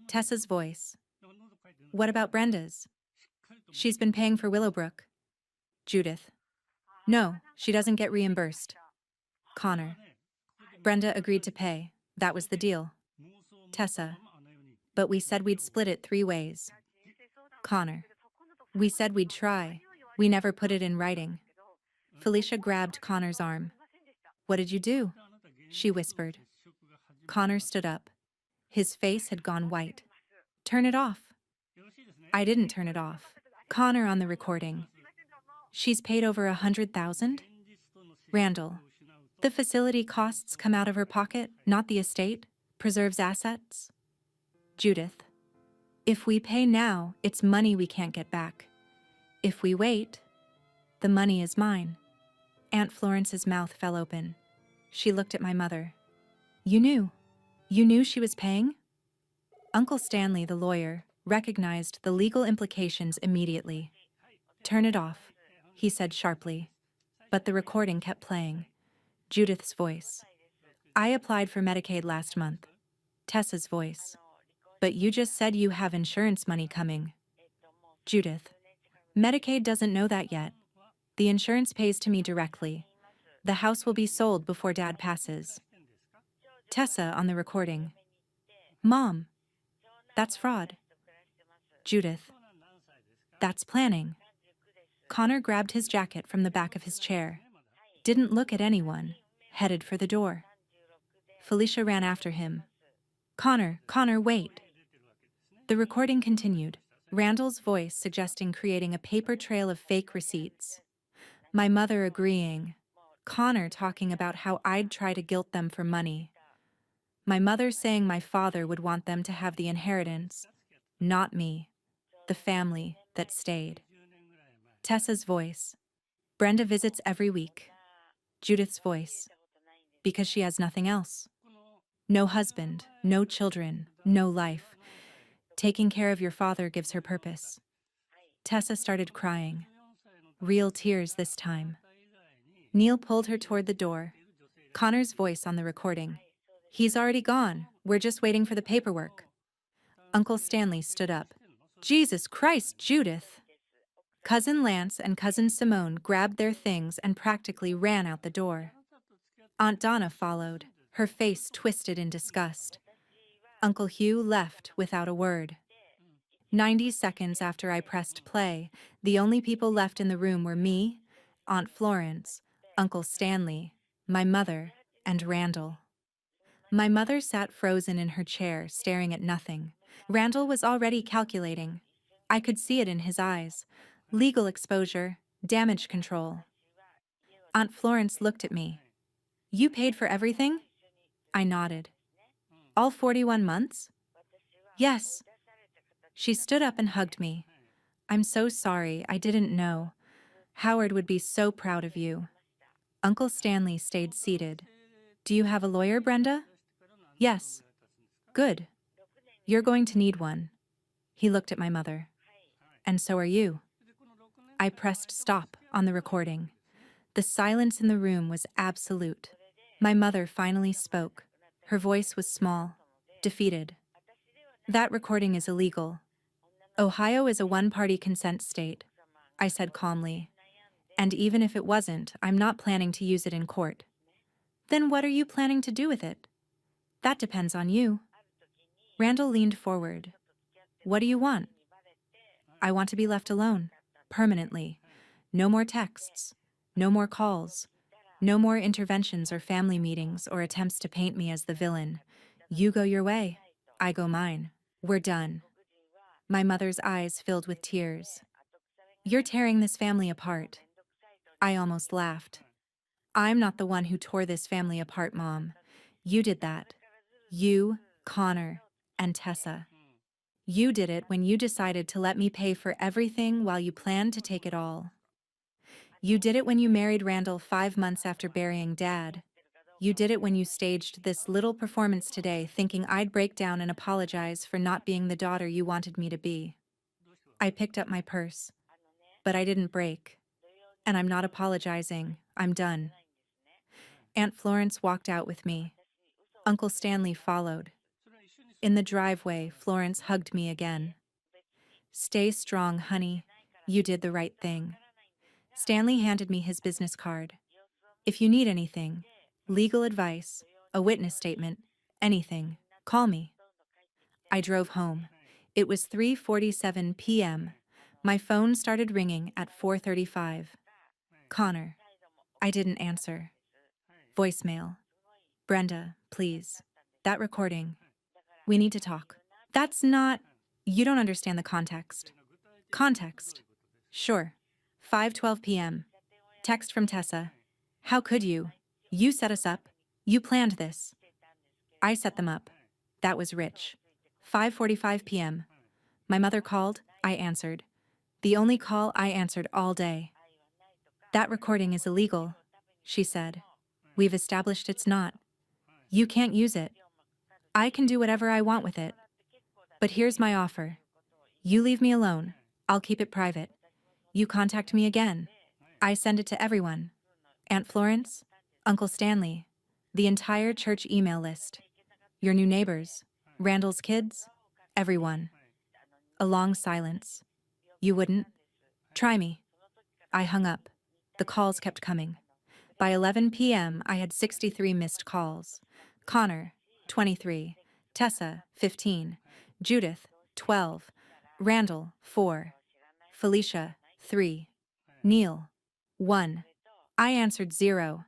Tessa's voice. What about Brenda's? She's been paying for Willowbrook. Judith. No, she doesn't get reimbursed. Connor. Brenda agreed to pay. That was the deal. Tessa. But we said we'd split it 3 ways. Connor. We said we'd try. We never put it in writing. Felicia grabbed Connor's arm. What did you do? She whispered. Connor stood up. His face had gone white. Turn it off. I didn't turn it off. Connor on the recording. She's paid over $100,000? Randall. The facility costs come out of her pocket, not the estate, preserves assets. Judith. If we pay now, it's money we can't get back. If we wait, the money is mine. Aunt Florence's mouth fell open. She looked at my mother. You knew. You knew she was paying? Uncle Stanley, the lawyer, recognized the legal implications immediately. Turn it off, he said sharply. But the recording kept playing. Judith's voice. I applied for Medicaid last month. Tessa's voice. But you just said you have insurance money coming. Judith. Medicaid doesn't know that yet. The insurance pays to me directly. The house will be sold before Dad passes. Tessa on the recording. Mom. That's fraud. Judith. That's planning. Connor grabbed his jacket from the back of his chair. Didn't look at anyone. Headed for the door. Felicia ran after him. Connor, wait. The recording continued, Randall's voice suggesting creating a paper trail of fake receipts. My mother agreeing. Connor talking about how I'd try to guilt them for money. My mother saying my father would want them to have the inheritance, not me, the family that stayed. Tessa's voice. Brenda visits every week. Judith's voice. Because she has nothing else. No husband, no children, no life. Taking care of your father gives her purpose. Tessa started crying. Real tears this time. Neil pulled her toward the door. Connor's voice on the recording. He's already gone. We're just waiting for the paperwork. Uncle Stanley stood up. Jesus Christ, Judith! Cousin Lance and Cousin Simone grabbed their things and practically ran out the door. Aunt Donna followed, her face twisted in disgust. Uncle Hugh left without a word. 90 seconds after I pressed play, the only people left in the room were me, Aunt Florence, Uncle Stanley, my mother, and Randall. My mother sat frozen in her chair, staring at nothing. Randall was already calculating. I could see it in his eyes. Legal exposure, damage control. Aunt Florence looked at me. You paid for everything? I nodded. All 41 months? Yes. She stood up and hugged me. I'm so sorry, I didn't know. Howard would be so proud of you. Uncle Stanley stayed seated. Do you have a lawyer, Brenda? Yes. Good. You're going to need one. He looked at my mother. And so are you. I pressed stop on the recording. The silence in the room was absolute. My mother finally spoke. Her voice was small, defeated. That recording is illegal. Ohio is a one-party consent state, I said calmly. And even if it wasn't, I'm not planning to use it in court. Then what are you planning to do with it? That depends on you. Randall leaned forward. What do you want? I want to be left alone, permanently. No more texts, no more calls, no more interventions or family meetings or attempts to paint me as the villain. You go your way, I go mine. We're done. My mother's eyes filled with tears. You're tearing this family apart. I almost laughed. I'm not the one who tore this family apart, Mom. You did that. You, Connor, and Tessa. You did it when you decided to let me pay for everything while you planned to take it all. You did it when you married Randall 5 months after burying Dad. You did it when you staged this little performance today thinking I'd break down and apologize for not being the daughter you wanted me to be. I picked up my purse, but I didn't break. And I'm not apologizing. I'm done. Aunt Florence walked out with me. Uncle Stanley followed. In the driveway, Florence hugged me again. Stay strong, honey. You did the right thing. Stanley handed me his business card. If you need anything, legal advice, a witness statement, anything, call me. I drove home. It was 3:47 p.m. My phone started ringing at 4:35. Connor. I didn't answer. Voicemail. Brenda, please. That recording. We need to talk. That's not... You don't understand the context. Context. Sure. 5:12 p.m. Text from Tessa. How could you? You set us up. You planned this. I set them up. That was rich. 5:45 p.m. My mother called. I answered. The only call I answered all day. That recording is illegal, she said. We've established it's not. You can't use it. I can do whatever I want with it. But here's my offer. You leave me alone. I'll keep it private. You contact me again. I send it to everyone. Aunt Florence, Uncle Stanley, the entire church email list, your new neighbors, Randall's kids, everyone. A long silence. You wouldn't? Try me. I hung up. The calls kept coming. By 11 p.m., I had 63 missed calls. Connor, 23. Tessa, 15. Judith, 12. Randall, 4. Felicia, 3. Neil, 1. I answered 0.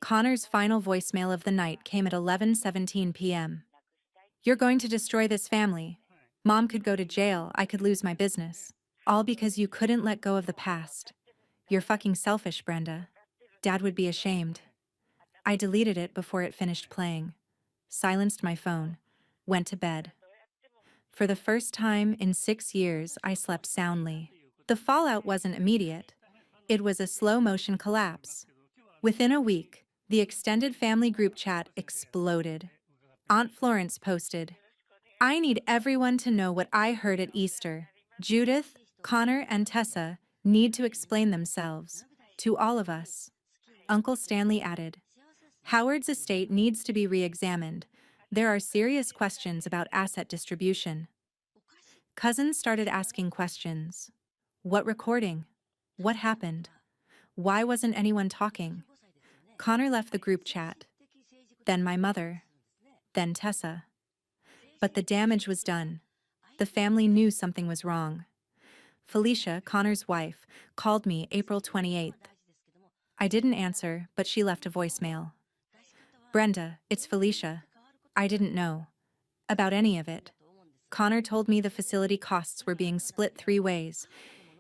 Connor's final voicemail of the night came at 11:17 p.m. You're going to destroy this family. Mom could go to jail, I could lose my business. All because you couldn't let go of the past. You're fucking selfish, Brenda. Dad would be ashamed. I deleted it before it finished playing, silenced my phone, went to bed. For the first time in 6 years, I slept soundly. The fallout wasn't immediate. It was a slow-motion collapse. Within a week, the extended family group chat exploded. Aunt Florence posted, I need everyone to know what I heard at Easter. Judith, Connor, and Tessa need to explain themselves to all of us. Uncle Stanley added, Howard's estate needs to be re-examined. There are serious questions about asset distribution. Cousins started asking questions. What recording? What happened? Why wasn't anyone talking? Connor left the group chat. Then my mother. Then Tessa. But the damage was done. The family knew something was wrong. Felicia, Connor's wife, called me April 28th. I didn't answer, but she left a voicemail. Brenda, it's Felicia. I didn't know about any of it. Connor told me the facility costs were being split 3 ways.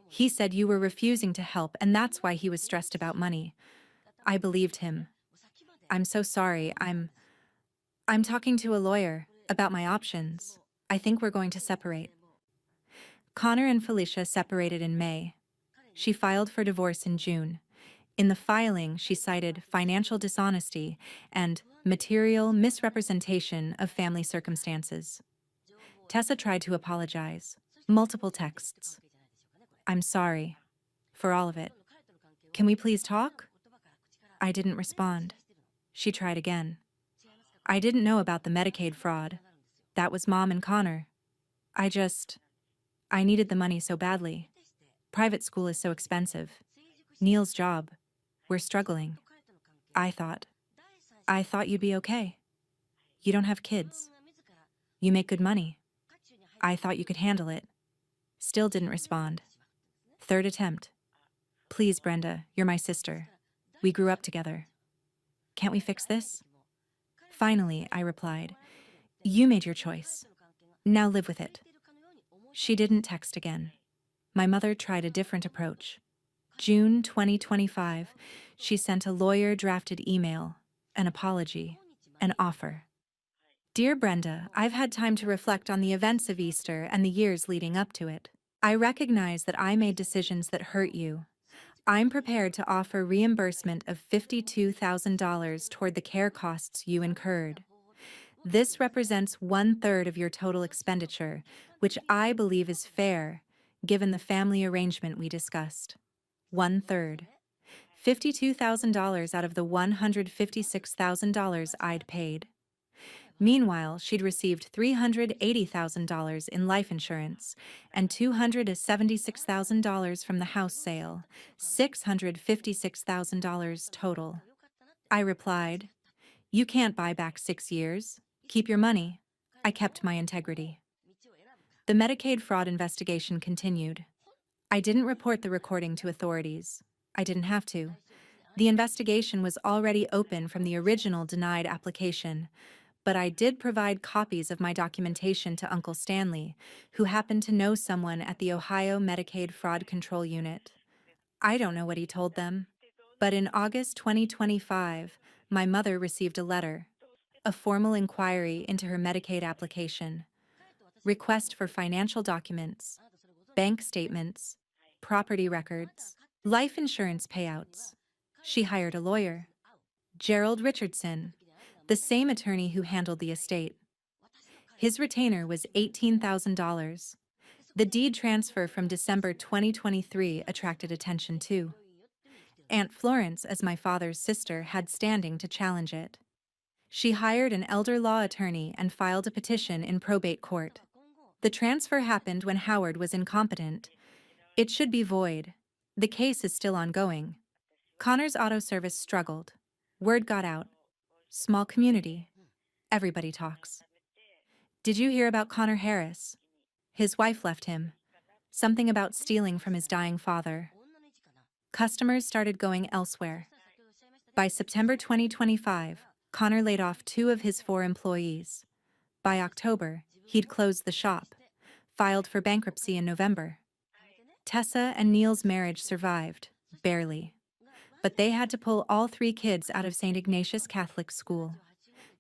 He said you were refusing to help, and that's why he was stressed about money. I believed him. I'm so sorry. I'm talking to a lawyer about my options. I think we're going to separate. Connor and Felicia separated in May. She filed for divorce in June. In the filing, she cited financial dishonesty and material misrepresentation of family circumstances. Tessa tried to apologize. Multiple texts. I'm sorry for all of it. Can we please talk? I didn't respond. She tried again. I didn't know about the Medicaid fraud. That was Mom and Connor. I needed the money so badly. Private school is so expensive. Neil's job. We're struggling. I thought you'd be okay. You don't have kids. You make good money. I thought you could handle it. Still didn't respond. Third attempt. Please, Brenda, you're my sister. We grew up together. Can't we fix this? Finally, I replied, you made your choice. Now live with it. She didn't text again. My mother tried a different approach. June 2025, she sent a lawyer-drafted email, an apology, an offer. Dear Brenda, I've had time to reflect on the events of Easter and the years leading up to it. I recognize that I made decisions that hurt you. I'm prepared to offer reimbursement of $52,000 toward the care costs you incurred. This represents 1/3 of your total expenditure, which I believe is fair, given the family arrangement we discussed. 1/3. $52,000 out of the $156,000 I'd paid. Meanwhile, she'd received $380,000 in life insurance and $276,000 from the house sale, $656,000 total. I replied, you can't buy back 6 years. Keep your money. I kept my integrity. The Medicaid fraud investigation continued. I didn't report the recording to authorities. I didn't have to. The investigation was already open from the original denied application, but I did provide copies of my documentation to Uncle Stanley, who happened to know someone at the Ohio Medicaid Fraud Control Unit. I don't know what he told them, but in August 2025, my mother received a letter, a formal inquiry into her Medicaid application, request for financial documents, bank statements, property records, life insurance payouts. She hired a lawyer, Gerald Richardson, the same attorney who handled the estate. His retainer was $18,000. The deed transfer from December 2023 attracted attention too. Aunt Florence, as my father's sister, had standing to challenge it. She hired an elder law attorney and filed a petition in probate court. The transfer happened when Howard was incompetent. It should be void. The case is still ongoing. Connor's auto service struggled. Word got out. Small community. Everybody talks. Did you hear about Connor Harris? His wife left him. Something about stealing from his dying father. Customers started going elsewhere. By September 2025, Connor laid off 2 of his 4 employees. By October, he'd closed the shop, filed for bankruptcy in November. Tessa and Neil's marriage survived, barely. But they had to pull all 3 kids out of St. Ignatius Catholic School.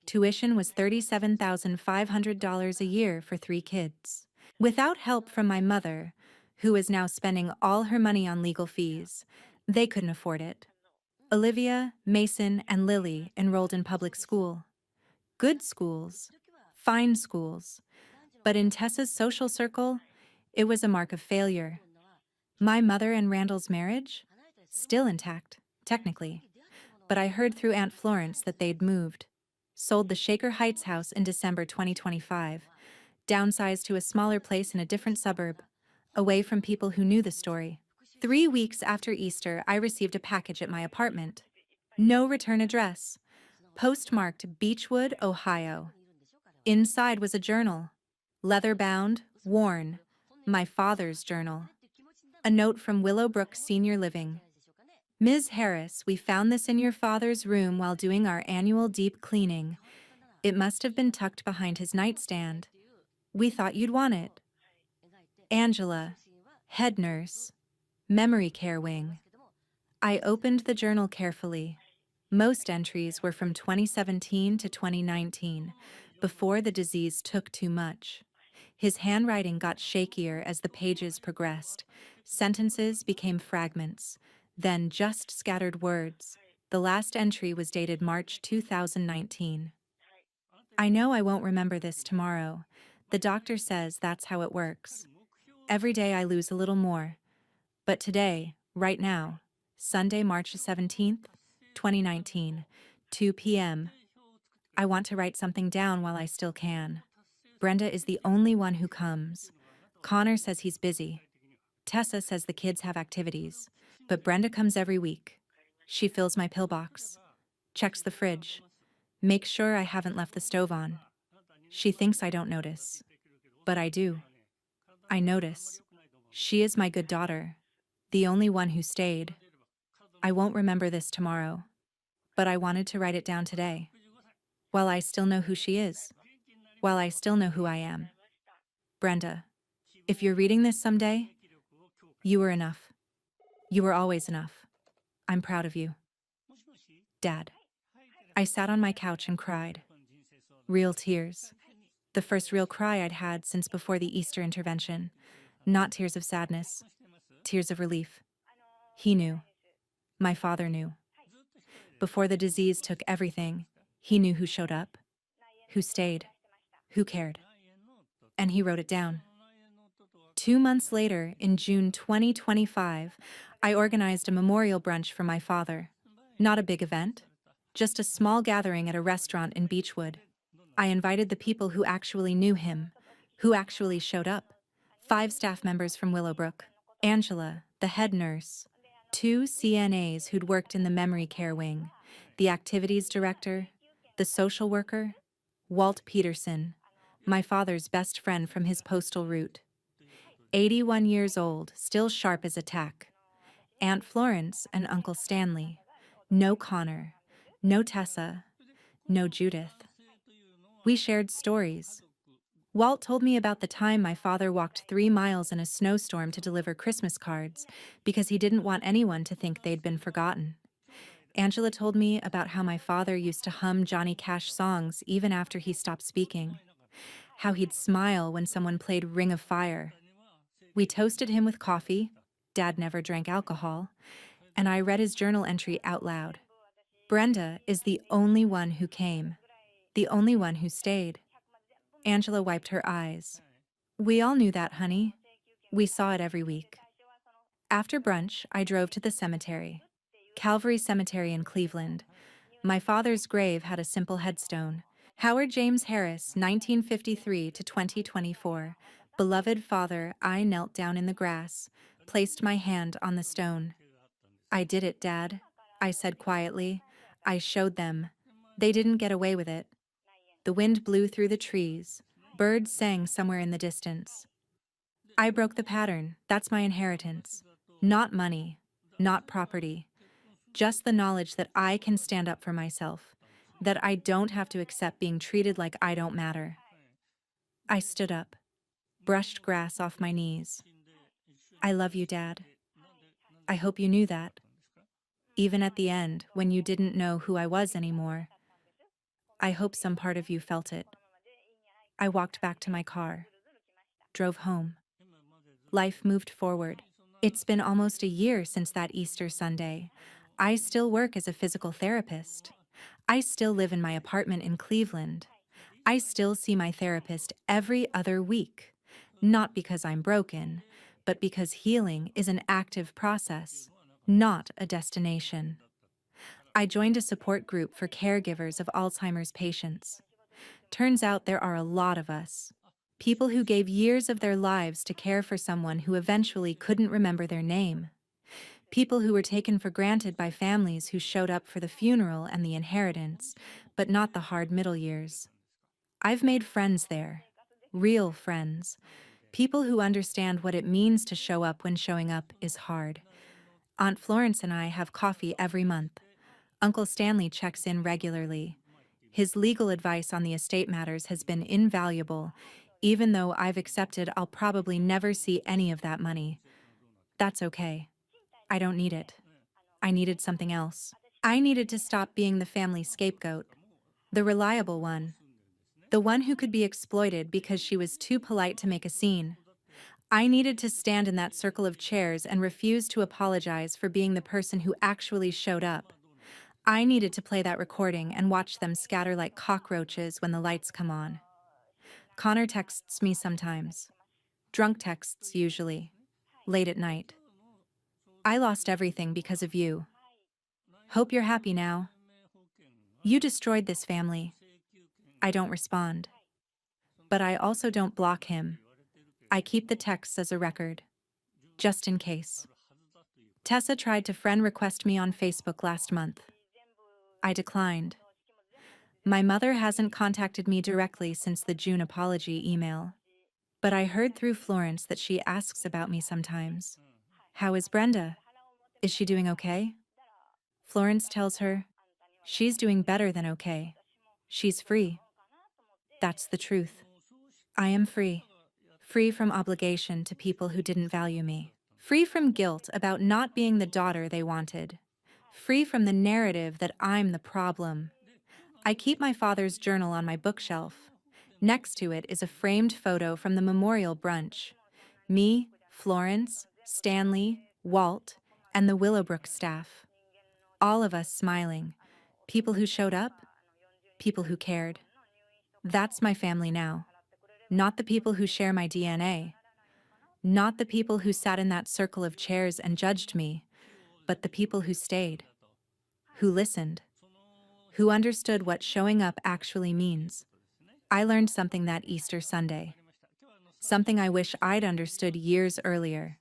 Tuition was $37,500 a year for 3 kids. Without help from my mother, who is now spending all her money on legal fees, they couldn't afford it. Olivia, Mason, and Lily enrolled in public school. Good schools, fine schools. But in Tessa's social circle, it was a mark of failure. My mother and Randall's marriage? Still intact, technically. But I heard through Aunt Florence that they'd moved. Sold the Shaker Heights house in December 2025. Downsized to a smaller place in a different suburb. Away from people who knew the story. 3 weeks after Easter, I received a package at my apartment. No return address. Postmarked Beechwood, Ohio. Inside was a journal. Leather-bound, worn. My father's journal. A note from Willowbrook Senior Living. Ms. Harris, we found this in your father's room while doing our annual deep cleaning. It must have been tucked behind his nightstand. We thought you'd want it. Angela, head nurse, memory care wing. I opened the journal carefully. Most entries were from 2017 to 2019, before the disease took too much. His handwriting got shakier as the pages progressed. Sentences became fragments, then just scattered words. The last entry was dated March 2019. I know I won't remember this tomorrow. The doctor says that's how it works. Every day I lose a little more. But today, right now, Sunday, March 17th, 2019, 2 p.m., I want to write something down while I still can. Brenda is the only one who comes. Connor says he's busy. Tessa says the kids have activities. But Brenda comes every week. She fills my pillbox, checks the fridge, makes sure I haven't left the stove on. She thinks I don't notice. But I do. I notice. She is my good daughter, the only one who stayed. I won't remember this tomorrow, but I wanted to write it down today. While I still know who she is. While I still know who I am. Brenda, if you're reading this someday, you were enough. You were always enough. I'm proud of you. Dad. I sat on my couch and cried. Real tears. The first real cry I'd had since before the Easter intervention. Not tears of sadness. Tears of relief. He knew. My father knew. Before the disease took everything, he knew who showed up, who stayed, who cared. And he wrote it down. 2 months later, in June 2025, I organized a memorial brunch for my father. Not a big event, just a small gathering at a restaurant in Beechwood. I invited the people who actually knew him, who actually showed up. 5 staff members from Willowbrook, Angela, the head nurse, 2 CNAs who'd worked in the memory care wing, the activities director, the social worker, Walt Peterson, my father's best friend from his postal route. 81 years old, still sharp as a tack. Aunt Florence and Uncle Stanley. No Connor, no Tessa, no Judith. We shared stories. Walt told me about the time my father walked 3 miles in a snowstorm to deliver Christmas cards because he didn't want anyone to think they'd been forgotten. Angela told me about how my father used to hum Johnny Cash songs even after he stopped speaking, how he'd smile when someone played Ring of Fire. We toasted him with coffee. Dad never drank alcohol. And I read his journal entry out loud. Brenda is the only one who came, the only one who stayed. Angela wiped her eyes. We all knew that, honey. We saw it every week. After brunch, I drove to the cemetery, Calvary Cemetery in Cleveland. My father's grave had a simple headstone. Howard James Harris, 1953 to 2024. Beloved father, I knelt down in the grass, placed my hand on the stone. I did it, Dad, I said quietly. I showed them. They didn't get away with it. The wind blew through the trees. Birds sang somewhere in the distance. I broke the pattern. That's my inheritance. Not money, not property. Just the knowledge that I can stand up for myself, that I don't have to accept being treated like I don't matter. I stood up, brushed grass off my knees. I love you, Dad. I hope you knew that. Even at the end, when you didn't know who I was anymore. I hope some part of you felt it. I walked back to my car, drove home. Life moved forward. It's been almost a year since that Easter Sunday. I still work as a physical therapist. I still live in my apartment in Cleveland. I still see my therapist every other week. Not because I'm broken, but because healing is an active process, not a destination. I joined a support group for caregivers of Alzheimer's patients. Turns out there are a lot of us. People who gave years of their lives to care for someone who eventually couldn't remember their name. People who were taken for granted by families who showed up for the funeral and the inheritance, but not the hard middle years. I've made friends there. Real friends. People who understand what it means to show up when showing up is hard. Aunt Florence and I have coffee every month. Uncle Stanley checks in regularly. His legal advice on the estate matters has been invaluable, even though I've accepted I'll probably never see any of that money. That's okay. I don't need it. I needed something else. I needed to stop being the family scapegoat, the reliable one, the one who could be exploited because she was too polite to make a scene. I needed to stand in that circle of chairs and refuse to apologize for being the person who actually showed up. I needed to play that recording and watch them scatter like cockroaches when the lights come on. Connor texts me sometimes. Drunk texts, usually. Late at night. I lost everything because of you. Hope you're happy now. You destroyed this family. I don't respond. But I also don't block him. I keep the texts as a record. Just in case. Tessa tried to friend request me on Facebook last month. I declined. My mother hasn't contacted me directly since the June apology email. But I heard through Florence that she asks about me sometimes. How is Brenda? Is she doing okay? Florence tells her, she's doing better than okay. She's free. That's the truth. I am free. Free from obligation to people who didn't value me. Free from guilt about not being the daughter they wanted. Free from the narrative that I'm the problem. I keep my father's journal on my bookshelf. Next to it is a framed photo from the memorial brunch. Me, Florence, Stanley, Walt, and the Willowbrook staff. All of us smiling. People who showed up, people who cared. That's my family now. Not the people who share my DNA. Not the people who sat in that circle of chairs and judged me, but the people who stayed, who listened, who understood what showing up actually means. I learned something that Easter Sunday. Something I wish I'd understood years earlier.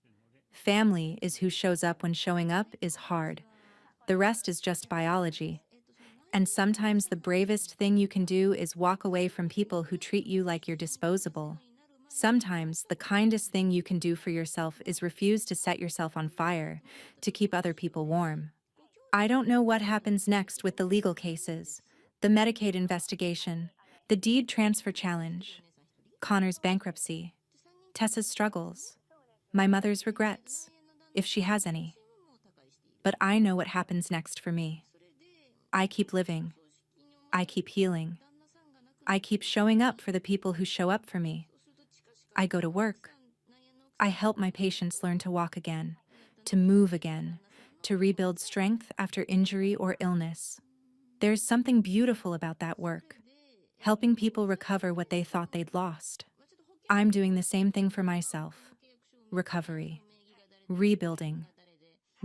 Family is who shows up when showing up is hard. The rest is just biology. And sometimes the bravest thing you can do is walk away from people who treat you like you're disposable. Sometimes the kindest thing you can do for yourself is refuse to set yourself on fire to keep other people warm. I don't know what happens next with the legal cases, the Medicaid investigation, the deed transfer challenge, Connor's bankruptcy, Tessa's struggles, my mother's regrets, if she has any. But I know what happens next for me. I keep living. I keep healing. I keep showing up for the people who show up for me. I go to work. I help my patients learn to walk again, to move again, to rebuild strength after injury or illness. There's something beautiful about that work, helping people recover what they thought they'd lost. I'm doing the same thing for myself. Recovery. Rebuilding.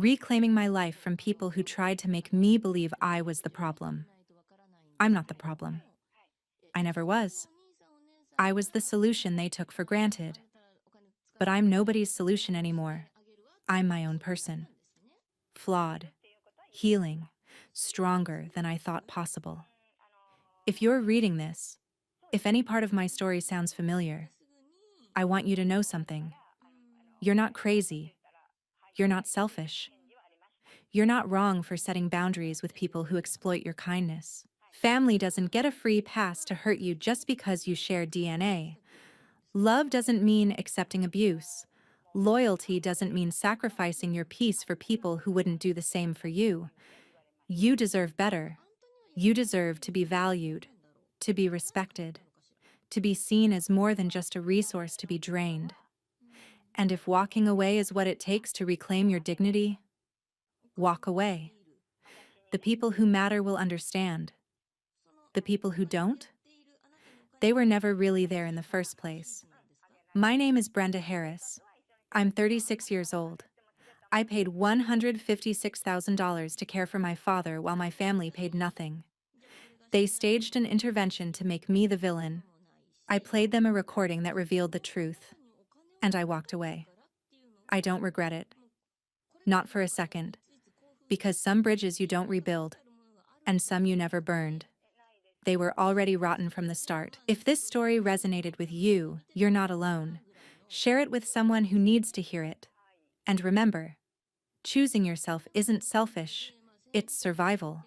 Reclaiming my life from people who tried to make me believe I was the problem. I'm not the problem. I never was. I was the solution they took for granted. But I'm nobody's solution anymore. I'm my own person. Flawed. Healing. Stronger than I thought possible. If you're reading this, if any part of my story sounds familiar, I want you to know something. You're not crazy. You're not selfish. You're not wrong for setting boundaries with people who exploit your kindness. Family doesn't get a free pass to hurt you just because you share DNA. Love doesn't mean accepting abuse. Loyalty doesn't mean sacrificing your peace for people who wouldn't do the same for you. You deserve better. You deserve to be valued, to be respected, to be seen as more than just a resource to be drained. And if walking away is what it takes to reclaim your dignity, walk away. The people who matter will understand. The people who don't? They were never really there in the first place. My name is Brenda Harris. I'm 36 years old. I paid $156,000 to care for my father while my family paid nothing. They staged an intervention to make me the villain. I played them a recording that revealed the truth, and I walked away. I don't regret it. Not for a second. Because some bridges you don't rebuild, and some you never burned. They were already rotten from the start. If this story resonated with you, you're not alone. Share it with someone who needs to hear it. And remember, choosing yourself isn't selfish, it's survival.